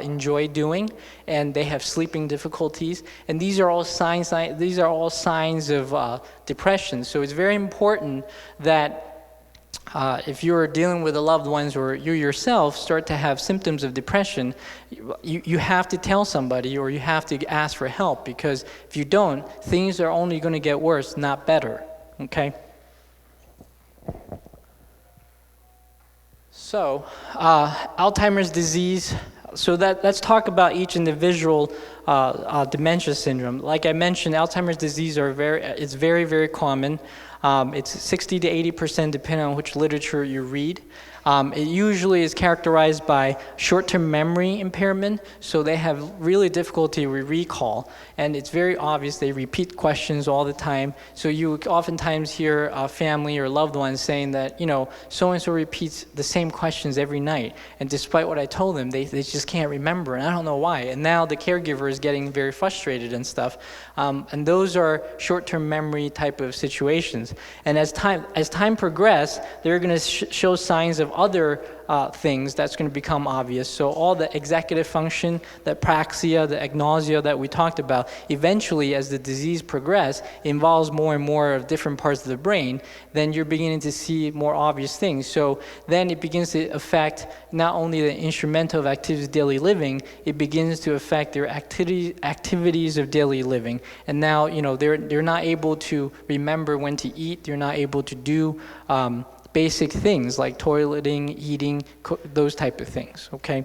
enjoy doing, and they have sleeping difficulties. And these are all signs of depression. So it's very important that if you're dealing with the loved ones or you yourself start to have symptoms of depression, you have to tell somebody or you have to ask for help, because if you don't, things are only going to get worse, not better, okay? So, Alzheimer's disease. So let's talk about each individual dementia syndrome. Like I mentioned, Alzheimer's disease it's very, very common. It's 60 to 80% depending on which literature you read. It usually is characterized by short-term memory impairment, so they have really difficulty with recall, and it's very obvious. They repeat questions all the time, so you oftentimes hear a family or loved ones saying that, so-and-so repeats the same questions every night, and despite what I told them, they just can't remember, and I don't know why. And now the caregiver is getting very frustrated and stuff, and those are short-term memory type of situations. And as time progresses, they're going to show signs of other things that's going to become obvious. So all the executive function, the apraxia, the agnosia that we talked about, eventually as the disease progresses, involves more and more of different parts of the brain, then you're beginning to see more obvious things. So then it begins to affect not only the instrumental of activities of daily living, it begins to affect their activities of daily living. And now, they're not able to remember when to eat, they're not able to do basic things like toileting, eating, those type of things, okay?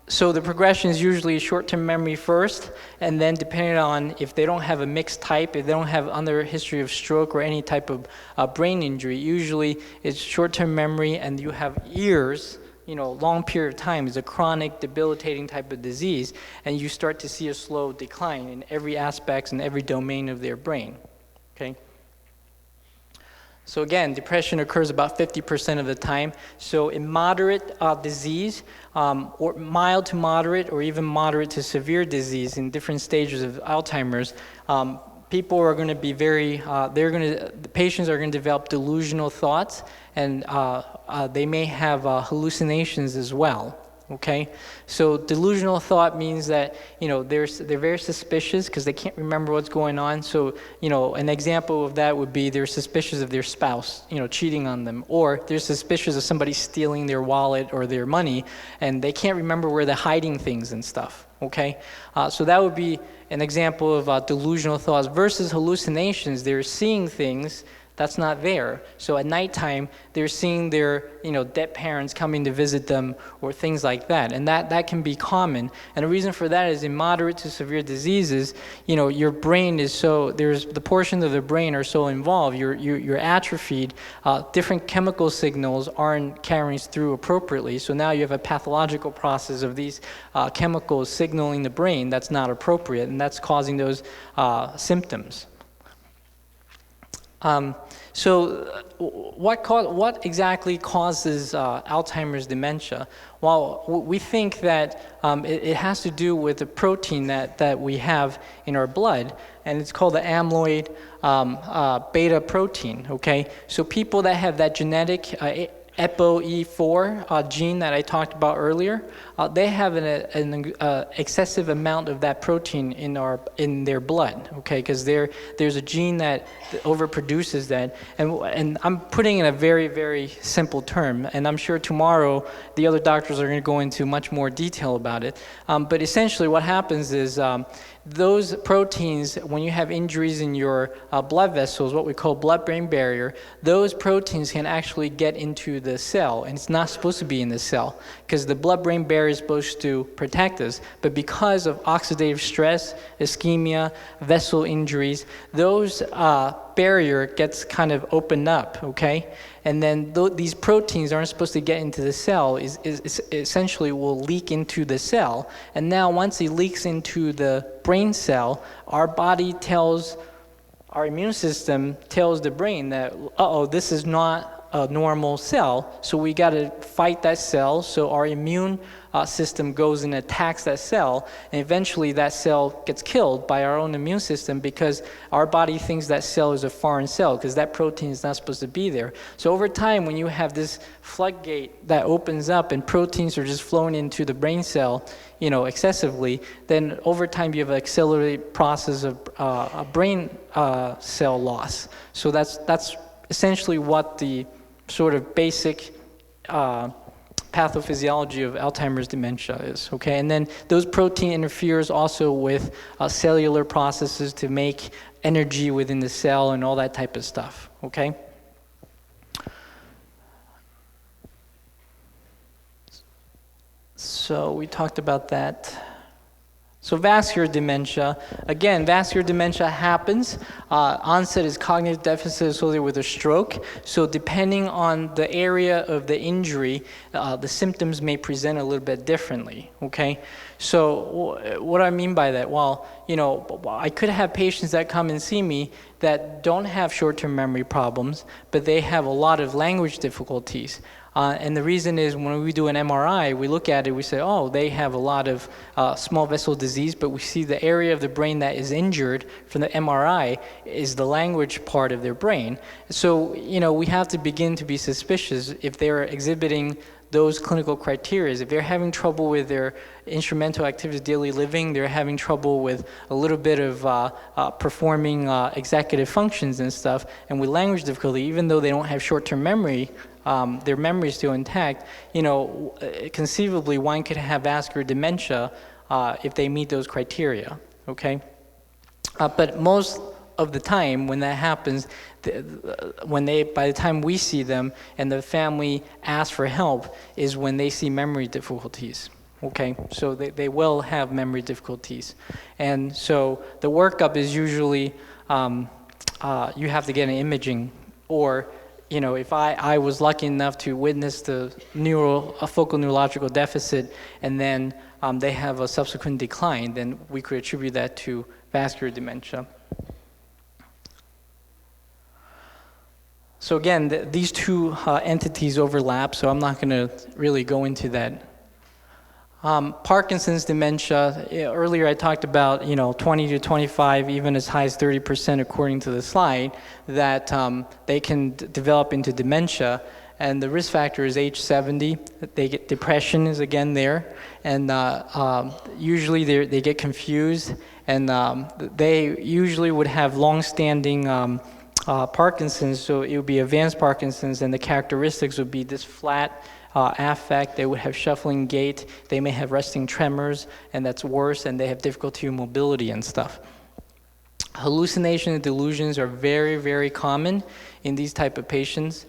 So the progression is usually short-term memory first, and then depending on if they don't have a mixed type, if they don't have under history of stroke or any type of brain injury, usually it's short-term memory, and you have years, long period of time is a chronic debilitating type of disease, and you start to see a slow decline in every aspect and every domain of their brain, okay? So again, depression occurs about 50% of the time. So in moderate disease, or mild to moderate, or even moderate to severe disease in different stages of Alzheimer's, people are going to be the patients are going to develop delusional thoughts, and they may have hallucinations as well. Okay, so delusional thought means that they're very suspicious because they can't remember what's going on. So an example of that would be they're suspicious of their spouse cheating on them, or they're suspicious of somebody stealing their wallet or their money, and they can't remember where they're hiding things and stuff. Okay, so that would be an example of delusional thoughts versus hallucinations. They're seeing things that's not there. So at nighttime, they're seeing their dead parents coming to visit them or things like that. And that can be common. And the reason for that is in moderate to severe diseases, your brain is the portions of the brain are so involved, you're atrophied, different chemical signals aren't carrying through appropriately. So now you have a pathological process of these chemicals signaling the brain that's not appropriate, and that's causing those symptoms. So what exactly causes Alzheimer's dementia? Well, we think that it has to do with the protein that we have in our blood, and it's called the amyloid beta protein, okay? So people that have that genetic ApoE4 gene that I talked about earlier, they have an excessive amount of that protein in their blood, okay? Because there's a gene that overproduces that, and I'm putting in a very, very simple term, and I'm sure tomorrow the other doctors are going to go into much more detail about it. But essentially, what happens is those proteins, when you have injuries in your blood vessels, what we call blood-brain barrier, those proteins can actually get into the cell, and it's not supposed to be in the cell because the blood-brain barrier is supposed to protect us. But because of oxidative stress, ischemia, vessel injuries, those barrier gets kind of opened up, okay? And then these proteins aren't supposed to get into the cell, is essentially will leak into the cell. And now once it leaks into the brain cell, our immune system tells the brain that, this is not a normal cell, so we got to fight that cell. So our immune system goes and attacks that cell, and eventually that cell gets killed by our own immune system because our body thinks that cell is a foreign cell because that protein is not supposed to be there. So over time, when you have this floodgate that opens up and proteins are just flowing into the brain cell, excessively, then over time you have an accelerated process of brain cell loss. So that's essentially what the sort of basic pathophysiology of Alzheimer's dementia is, okay? And then those protein interferes also with cellular processes to make energy within the cell and all that type of stuff, okay? So we talked about that. So vascular dementia, again, vascular dementia happens. Onset is cognitive deficit associated with a stroke. So depending on the area of the injury, the symptoms may present a little bit differently, okay? So what do I mean by that? Well, you know, I could have patients that come and see me that don't have short-term memory problems, but they have a lot of language difficulties. And the reason is when we do an MRI, we look at it, we say, oh, they have a lot of small vessel disease, but we see the area of the brain that is injured from the MRI is the language part of their brain. So, you know, we have to begin to be suspicious if they're exhibiting those clinical criteria. If they're having trouble with their instrumental activities, daily living, they're having trouble with a little bit of performing executive functions and stuff, and with language difficulty, even though they don't have short-term memory, their memory is still intact, you know, conceivably one could have vascular dementia if they meet those criteria, okay? But most of the time when that happens, by the time we see them and the family asks for help is when they see memory difficulties, okay? So they will have memory difficulties. And so the workup is usually, you have to get an imaging, or you know, if I was lucky enough to witness the focal neurological deficit and then they have a subsequent decline, then we could attribute that to vascular dementia. So again, these two entities overlap, so I'm not going to really go into that. Parkinson's dementia, earlier I talked about, you know, 20 to 25, even as high as 30% according to the slide, that they can develop into dementia. And the risk factor is age 70. They get depression is again there. And usually they get confused. And they usually would have long-standing Parkinson's, so it would be advanced Parkinson's, and the characteristics would be this flat affect. They would have shuffling gait. They may have resting tremors, and that's worse, and they have difficulty with mobility and stuff. Hallucinations and delusions are very, very common in these type of patients.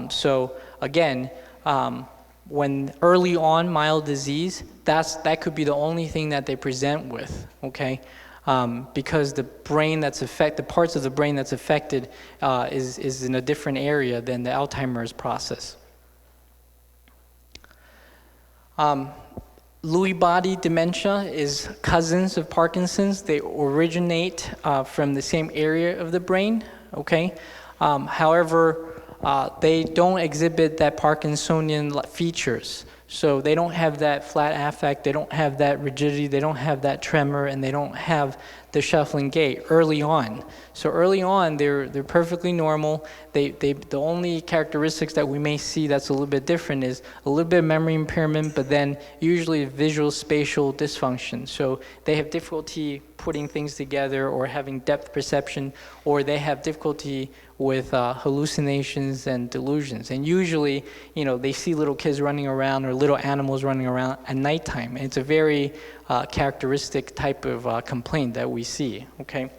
So again, when early on mild disease, that could be the only thing that they present with, okay? Because the brain that's affected, the parts of the brain that's affected is in a different area than the Alzheimer's process. Lewy body dementia is cousins of Parkinson's. They originate from the same area of the brain, okay? However, they don't exhibit that Parkinsonian features. So they don't have that flat affect, they don't have that rigidity, they don't have that tremor, and they don't have the shuffling gait early on. So early on, they're perfectly normal. The only characteristics that we may see that's a little bit different is a little bit of memory impairment, but then usually visual spatial dysfunction. So they have difficulty putting things together or having depth perception, or they have difficulty with hallucinations and delusions. And usually, you know, they see little kids running around or little animals running around at nighttime. And it's a very characteristic type of complaint that we see, okay?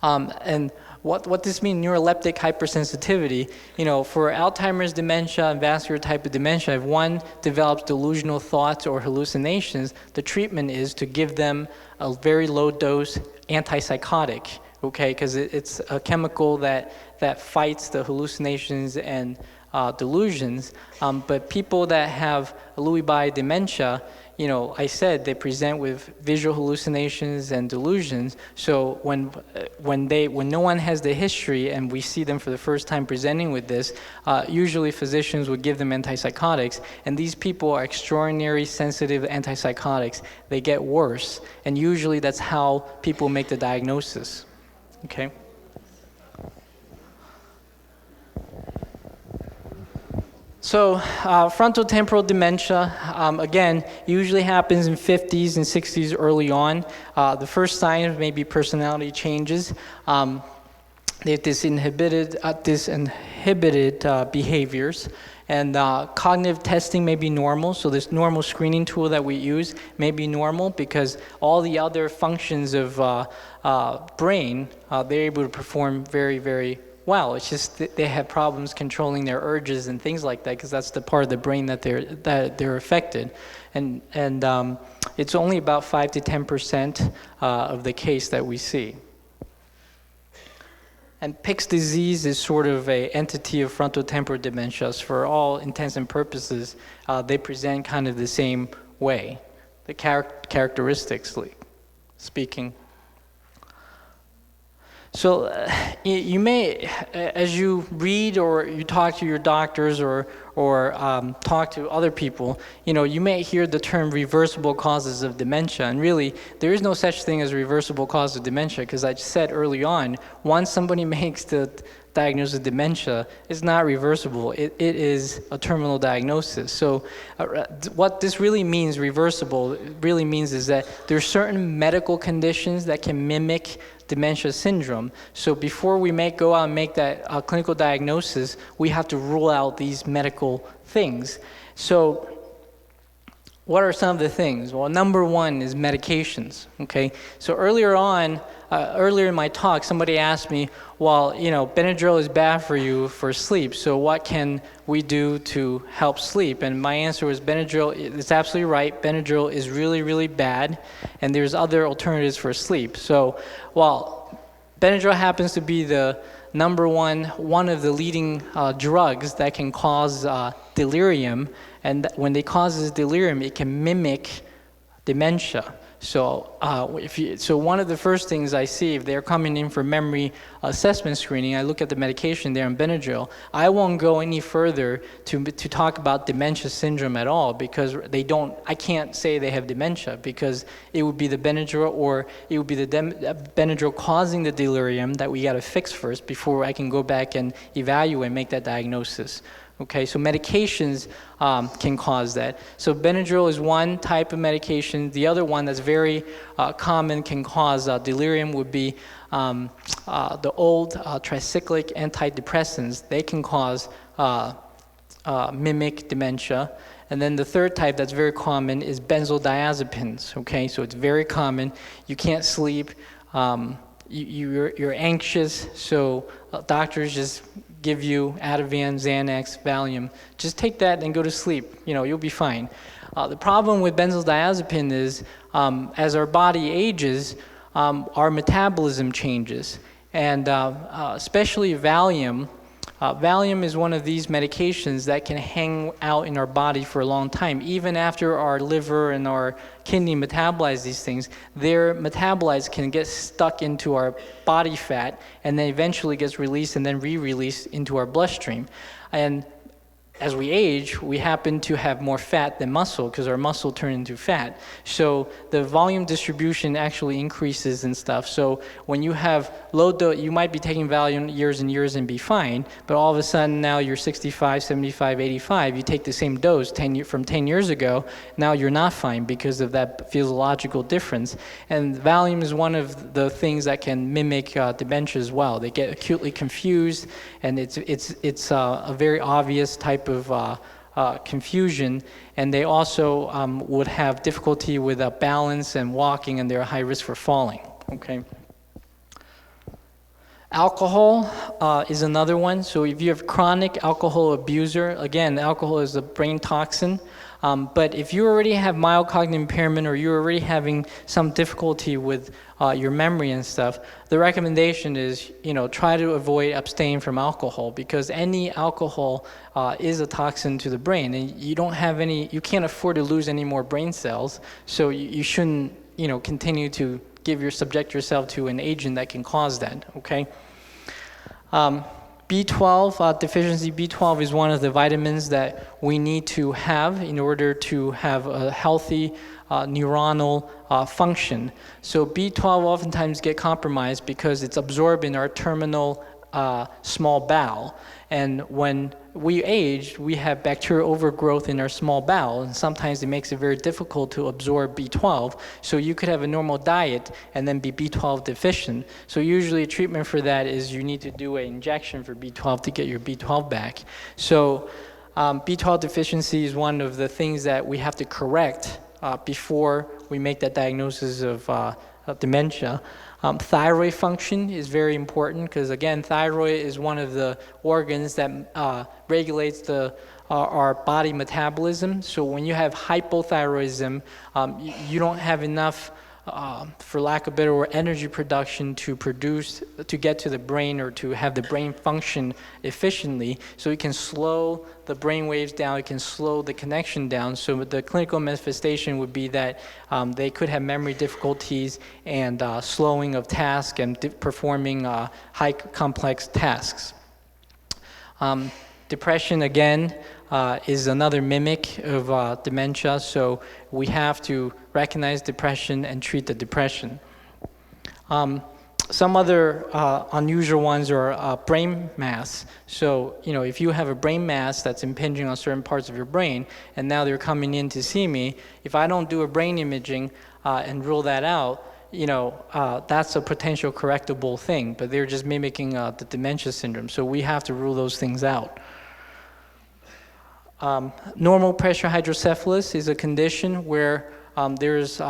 And what this means, neuroleptic hypersensitivity, you know, for Alzheimer's dementia and vascular type of dementia, if one develops delusional thoughts or hallucinations, the treatment is to give them a very low dose antipsychotic, okay, because it's a chemical that fights the hallucinations and delusions. But people that have Lewy body dementia, you know, I said they present with visual hallucinations and delusions. So when no one has the history and we see them for the first time presenting with this, usually physicians would give them antipsychotics, and these people are extraordinarily sensitive to antipsychotics. They get worse, and usually that's how people make the diagnosis. Okay. So frontal temporal dementia, again, usually happens in 50s and 60s early on. The first sign may be personality changes. They have disinhibited behaviors. And cognitive testing may be normal, so this normal screening tool that we use may be normal because all the other functions of brain, they're able to perform very, very well. It's just that they have problems controlling their urges and things like that, because that's the part of the brain that they're affected, and it's only about 5 to 10% of the case that we see. And Pick's disease is sort of an entity of frontotemporal dementias. For all intents and purposes, they present kind of the same way, the characteristically speaking. So you may, as you read or you talk to your doctors or talk to other people, you may hear the term reversible causes of dementia. And really, there is no such thing as reversible cause of dementia, because I said early on, once somebody makes the diagnosis of dementia, it's not reversible. It is a terminal diagnosis. So what this really means, reversible, really means is that there's certain medical conditions that can mimic dementia syndrome. So before we go out and make that clinical diagnosis, we have to rule out these medical things. So what are some of the things? Well, number one is medications, okay? So earlier in my talk, somebody asked me, well, Benadryl is bad for you for sleep, so what can we do to help sleep? And my answer was Benadryl, it's absolutely right, Benadryl is really, really bad, and there's other alternatives for sleep. So while Benadryl happens to be the one of the leading drugs that can cause delirium, and when they cause delirium, it can mimic dementia. So one of the first things I see, if they're coming in for memory assessment screening, I look at the medication there in Benadryl. I won't go any further to talk about dementia syndrome at all, because I can't say they have dementia, because it would be the Benadryl, or it would be the Benadryl causing the delirium that we got to fix first before I can go back and evaluate and make that diagnosis. Okay, so medications can cause that. So Benadryl is one type of medication. The other one that's very common, can cause delirium, would be the old tricyclic antidepressants. They can cause mimic dementia. And then the third type that's very common is benzodiazepines. Okay, so it's very common. You can't sleep. You're anxious, so doctors just give you Ativan, Xanax, Valium. Just take that and go to sleep. You'll be fine. The problem with benzodiazepine is, as our body ages, our metabolism changes, and especially Valium. Valium is one of these medications that can hang out in our body for a long time. Even after our liver and our kidney metabolize these things, their metabolites can get stuck into our body fat, and then eventually gets released and then re-released into our bloodstream. And as we age, we happen to have more fat than muscle, because our muscle turns into fat. So the volume distribution actually increases and stuff. So when you have low dose, you might be taking Valium years and years and be fine, but all of a sudden now you're 65, 75, 85, you take the same dose from 10 years ago, now you're not fine because of that physiological difference. And Valium is one of the things that can mimic dementia as well. They get acutely confused, and it's a very obvious type of confusion, and they also would have difficulty with balance and walking, and they're high risk for falling. Okay. Alcohol is another one. So if you have chronic alcohol abuser, again, alcohol is a brain toxin. But if you already have mild cognitive impairment, or you're already having some difficulty with your memory and stuff, the recommendation is, try to abstain from alcohol, because any alcohol is a toxin to the brain, and you can't afford to lose any more brain cells, so you shouldn't, continue to subject yourself to an agent that can cause that, okay? B12 deficiency. B12 is one of the vitamins that we need to have in order to have a healthy neuronal function. So B12 oftentimes get compromised because it's absorbed in our terminal small bowel. And when we age, we have bacterial overgrowth in our small bowel, and sometimes it makes it very difficult to absorb B12. So you could have a normal diet and then be B12 deficient. So usually a treatment for that is you need to do an injection for B12 to get your B12 back. So B12 deficiency is one of the things that we have to correct before we make that diagnosis of dementia. Thyroid function is very important because, again, thyroid is one of the organs that regulates our body metabolism. So when you have hypothyroidism, you don't have enough, for lack of better word, energy production to get to the brain or to have the brain function efficiently. So it can slow the brain waves down, it can slow the connection down. So the clinical manifestation would be that they could have memory difficulties and slowing of tasks and performing high complex tasks. Depression, again, is another mimic of dementia, so we have to recognize depression and treat the depression. Some other unusual ones are brain mass. So, if you have a brain mass that's impinging on certain parts of your brain, and now they're coming in to see me, if I don't do a brain imaging and rule that out, that's a potential correctable thing, but they're just mimicking the dementia syndrome, so we have to rule those things out. Normal pressure hydrocephalus is a condition where there's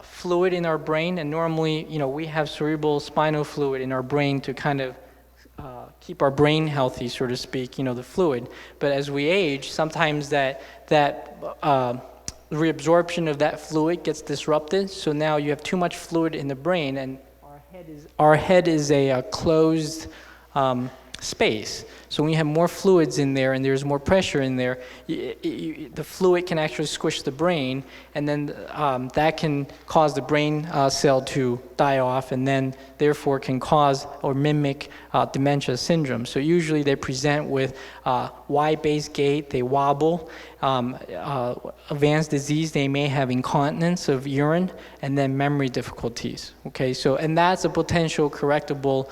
fluid in our brain, and normally, we have cerebral spinal fluid in our brain to kind of keep our brain healthy, so to speak, the fluid. But as we age, sometimes that reabsorption of that fluid gets disrupted, so now you have too much fluid in the brain, and our head is a closed space. So when you have more fluids in there and there's more pressure in there, the fluid can actually squish the brain, and then that can cause the brain cell to die off, and then therefore can cause or mimic dementia syndrome. So usually they present with Y-based gait, they wobble, advanced disease, they may have incontinence of urine, and then memory difficulties. Okay, so, and that's a potential correctable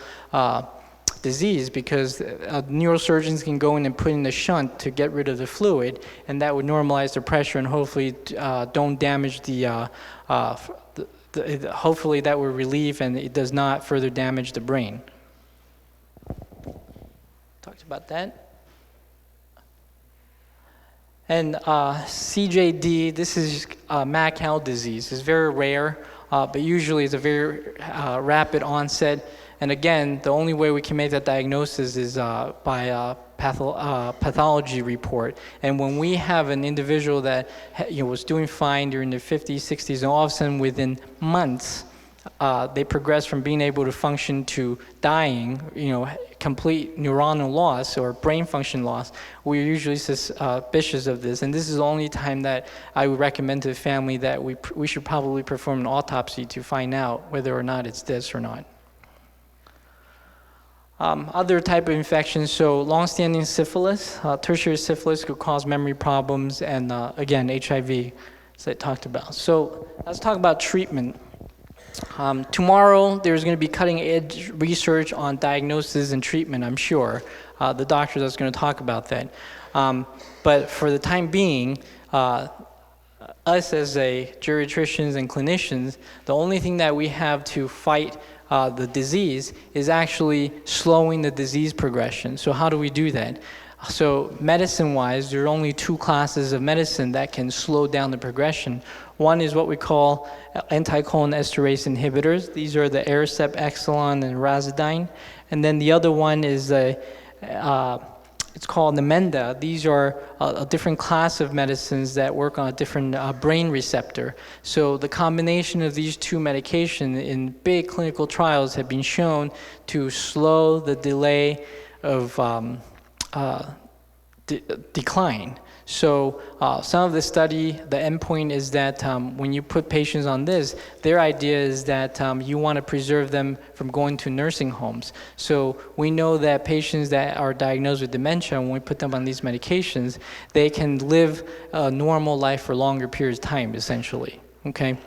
disease, because neurosurgeons can go in and put in a shunt to get rid of the fluid, and that would normalize the pressure and hopefully don't damage hopefully that will relieve and it does not further damage the brain. Talked about that. And CJD, this is Mack-Hall disease. It's very rare, but usually it's a very rapid onset. And again, the only way we can make that diagnosis is by a pathology report. And when we have an individual that was doing fine during their 50s, 60s, and all of a sudden within months, they progress from being able to function to dying, complete neuronal loss or brain function loss, we're usually suspicious of this. And this is the only time that I would recommend to the family that we should probably perform an autopsy to find out whether or not it's this or not. Other type of infections, so long-standing syphilis, tertiary syphilis could cause memory problems, and again, HIV, as I talked about. So let's talk about treatment. Tomorrow, there's going to be cutting-edge research on diagnosis and treatment, I'm sure. The doctor is going to talk about that. But for the time being, us as geriatricians and clinicians, the only thing that we have to fight the disease is actually slowing the disease progression. So how do we do that? So medicine-wise, there are only two classes of medicine that can slow down the progression. One is what we call anticholinesterase inhibitors. These are the Aricept, Exelon, and Razidine. And then the other one is it's called Namenda. These are a different class of medicines that work on a different brain receptor. So the combination of these two medications in big clinical trials have been shown to slow the delay of decline. So some of the study, the endpoint is that when you put patients on this, their idea is that you want to preserve them from going to nursing homes. So we know that patients that are diagnosed with dementia, when we put them on these medications, they can live a normal life for longer periods of time, essentially. Okay.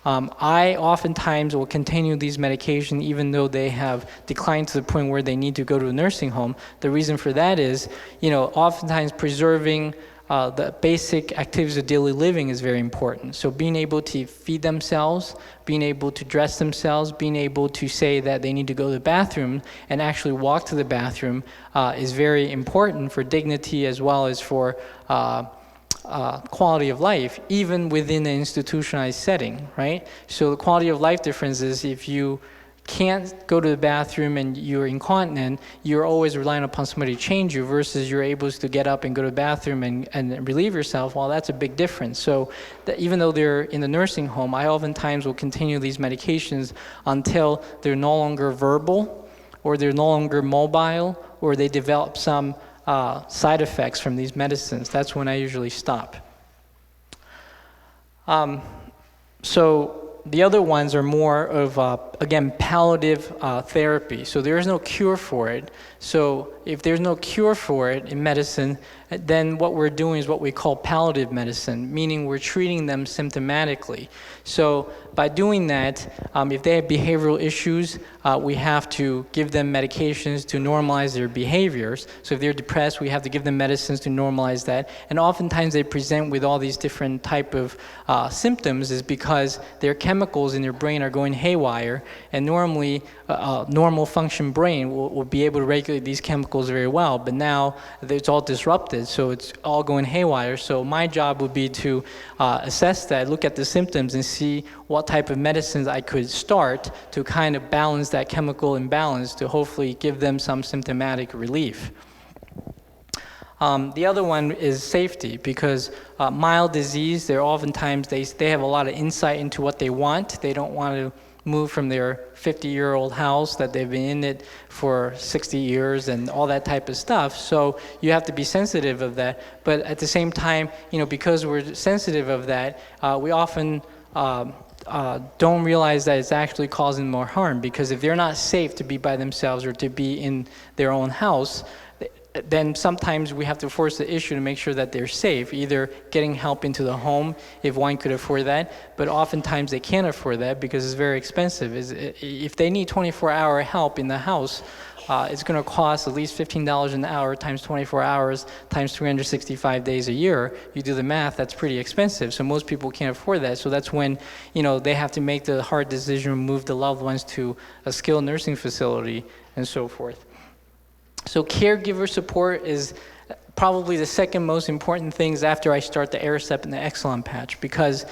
I oftentimes will continue these medications even though they have declined to the point where they need to go to a nursing home. The reason for that is, oftentimes preserving the basic activities of daily living is very important. So being able to feed themselves, being able to dress themselves, being able to say that they need to go to the bathroom and actually walk to the bathroom is very important for dignity as well as for quality of life, even within an institutionalized setting, right? So the quality of life difference is if you can't go to the bathroom and you're incontinent, you're always relying upon somebody to change you versus you're able to get up and go to the bathroom and relieve yourself. Well, that's a big difference. So even though they're in the nursing home, I oftentimes will continue these medications until they're no longer verbal or they're no longer mobile or they develop some side effects from these medicines. That's when I usually stop. So the other ones are more of, again, palliative therapy. So there is no cure for it. So if there's no cure for it in medicine, then what we're doing is what we call palliative medicine, meaning we're treating them symptomatically. So by doing that, if they have behavioral issues, we have to give them medications to normalize their behaviors. So if they're depressed, we have to give them medicines to normalize that. And oftentimes they present with all these different type of symptoms is because their chemicals in their brain are going haywire. And normally, a normal function brain will be able to regulate these chemicals very well. But now it's all disrupted, so it's all going haywire. So my job would be to assess that, look at the symptoms, and see what type of medicines I could start to kind of balance that chemical imbalance to hopefully give them some symptomatic relief. The other one is safety, because mild disease, they're oftentimes, they have a lot of insight into what they want. They don't want to move from their 50-year-old house that they've been in it for 60 years and all that type of stuff. So you have to be sensitive of that. But at the same time, because we're sensitive of that, we often don't realize that it's actually causing more harm, because if they're not safe to be by themselves or to be in their own house, then sometimes we have to force the issue to make sure that they're safe, either getting help into the home if one could afford that, but oftentimes they can't afford that because it's very expensive. If they need 24-hour help in the house, it's going to cost at least $15 an hour times 24 hours times 365 days a year. You do the math, that's pretty expensive. So most people can't afford that. So that's when, they have to make the hard decision to move the loved ones to a skilled nursing facility and so forth. So caregiver support is probably the second most important things after I start the AirStep and the Exelon patch, because,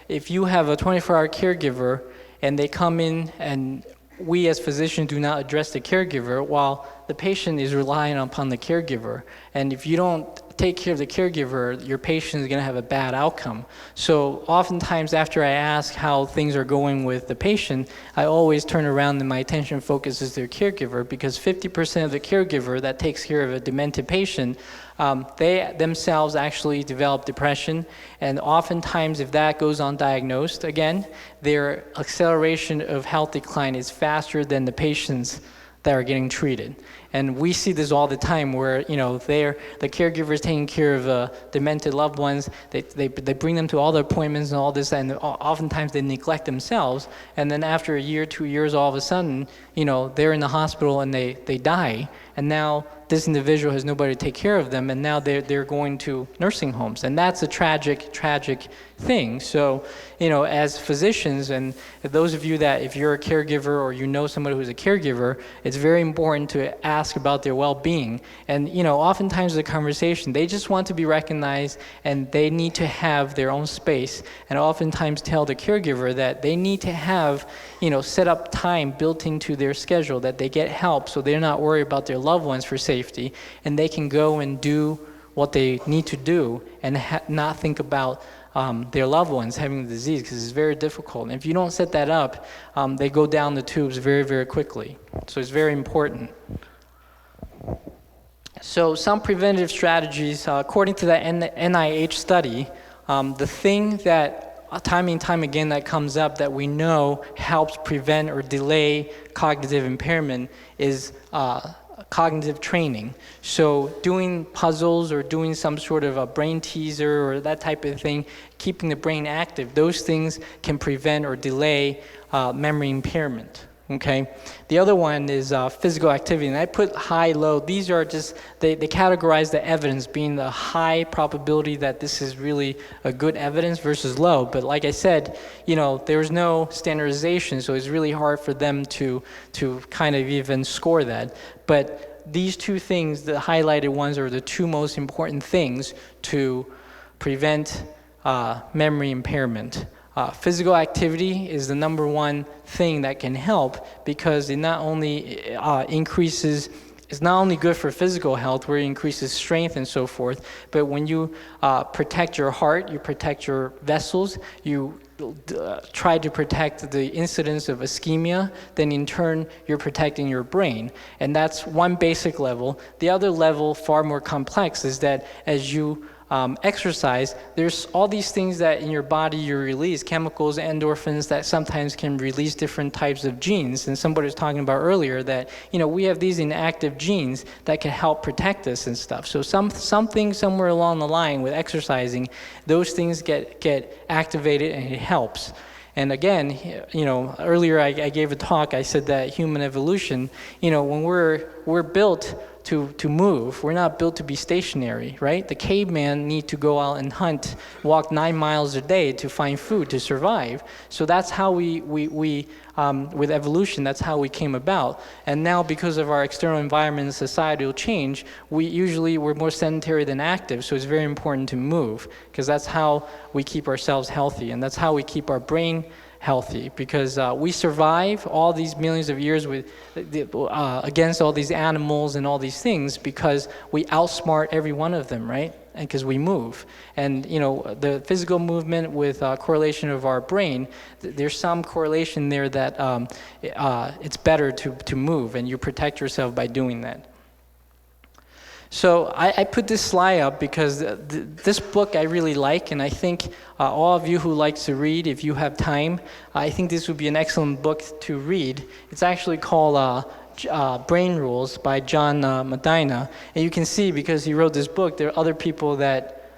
if you have a 24-hour caregiver and they come in and we as physicians do not address the caregiver, while the patient is relying upon the caregiver. And if you don't take care of the caregiver, your patient is going to have a bad outcome. So oftentimes after I ask how things are going with the patient, I always turn around and my attention focuses to their caregiver, because 50% of the caregiver that takes care of a demented patient, they themselves actually develop depression. And oftentimes if that goes undiagnosed, again, their acceleration of health decline is faster than the patients that are getting treated. And we see this all the time where, the caregiver is taking care of demented loved ones. They bring them to all the appointments and all this, and oftentimes they neglect themselves. And then after a year, 2 years, all of a sudden, they're in the hospital and they die. And now this individual has nobody to take care of them, and now they're going to nursing homes. And that's a tragic thing. So, as physicians, and those of you that, if you're a caregiver or somebody who's a caregiver, it's very important to ask about their well-being. And, oftentimes the conversation, they just want to be recognized and they need to have their own space. And oftentimes tell the caregiver that they need to have, set up time built into their schedule, that they get help so they're not worried about their loved ones for safety, and they can go and do what they need to do and not think about their loved ones having the disease, because it's very difficult. And if you don't set that up, they go down the tubes very, very quickly. So it's very important. So some preventative strategies, according to the NIH study, the thing that time and time again that comes up that we know helps prevent or delay cognitive impairment is cognitive training. So doing puzzles or doing some sort of a brain teaser or that type of thing, keeping the brain active, those things can prevent or delay memory impairment. Okay. The other one is physical activity, and I put high, low. These are just, they categorize the evidence being the high probability that this is really a good evidence versus low. But like I said, there's no standardization, so it's really hard for them to kind of even score that. But these two things, the highlighted ones, are the two most important things to prevent memory impairment. Physical activity is the number one thing that can help, because it not only it's not only good for physical health, where it increases strength and so forth, but when you protect your heart, you protect your vessels, you try to protect the incidence of ischemia, then in turn you're protecting your brain. And that's one basic level. The other level, far more complex, is that as you exercise, there's all these things that in your body you release, chemicals, endorphins, that sometimes can release different types of genes. And somebody was talking about earlier that, we have these inactive genes that can help protect us and stuff. So something somewhere along the line with exercising, those things get activated and it helps. And again, earlier I gave a talk, I said that human evolution, when we're built to move. We're not built to be stationary, right? The caveman need to go out and hunt, walk 9 miles a day to find food to survive. So that's how we with evolution, that's how we came about. And now, because of our external environment and societal change, we're more sedentary than active. So it's very important to move, because that's how we keep ourselves healthy, and that's how we keep our brain healthy, because we survive all these millions of years against all these animals and all these things because we outsmart every one of them, right? And because we move. And the physical movement with correlation of our brain, there's some correlation there that it's better to move, and you protect yourself by doing that. So I put this slide up because this book I really like, and I think all of you who like to read, if you have time, I think this would be an excellent book to read. It's actually called Brain Rules by John Medina. And you can see, because he wrote this book, there are other people that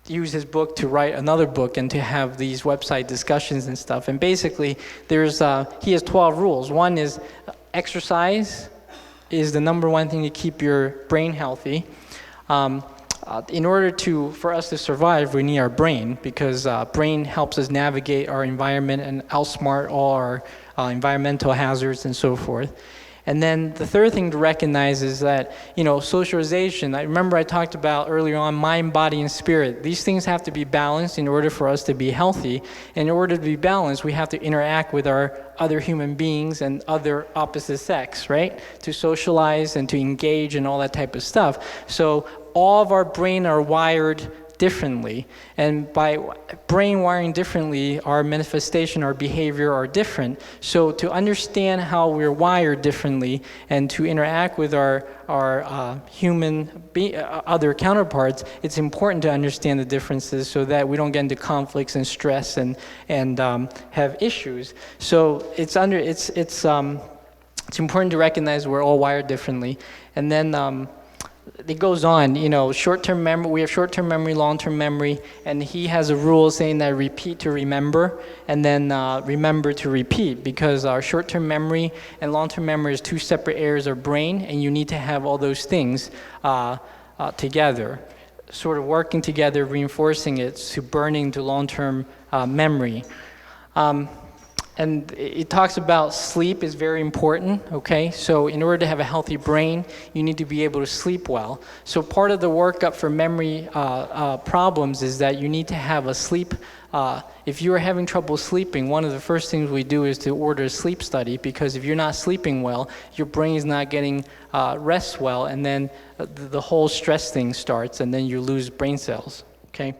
use his book to write another book and to have these website discussions and stuff. And basically, he has 12 rules. One is exercise is the number one thing to keep your brain healthy. In order for us to survive, we need our brain, because brain helps us navigate our environment and outsmart all our environmental hazards and so forth. And then the third thing to recognize is that, socialization. I remember I talked about earlier on mind, body, and spirit. These things have to be balanced in order for us to be healthy. And in order to be balanced, we have to interact with our other human beings and other opposite sex, right? To socialize and to engage and all that type of stuff. So all of our brain are wired differently, and by brain wiring differently, our manifestation, our behavior are different. So to understand how we're wired differently and to interact with our other counterparts, it's important to understand the differences so that we don't get into conflicts and stress and have issues. So it's important to recognize we're all wired differently, and then it goes on, short-term memory. We have short-term memory, long-term memory, and he has a rule saying that repeat to remember, and then remember to repeat, because our short-term memory and long-term memory is two separate areas of brain, and you need to have all those things together, sort of working together, reinforcing it to burning to long-term memory. And it talks about sleep is very important, okay? So in order to have a healthy brain, you need to be able to sleep well. So part of the workup for memory problems is that you need to have a sleep. If you are having trouble sleeping, one of the first things we do is to order a sleep study, because if you're not sleeping well, your brain is not getting rest well, and then the whole stress thing starts, and then you lose brain cells, okay?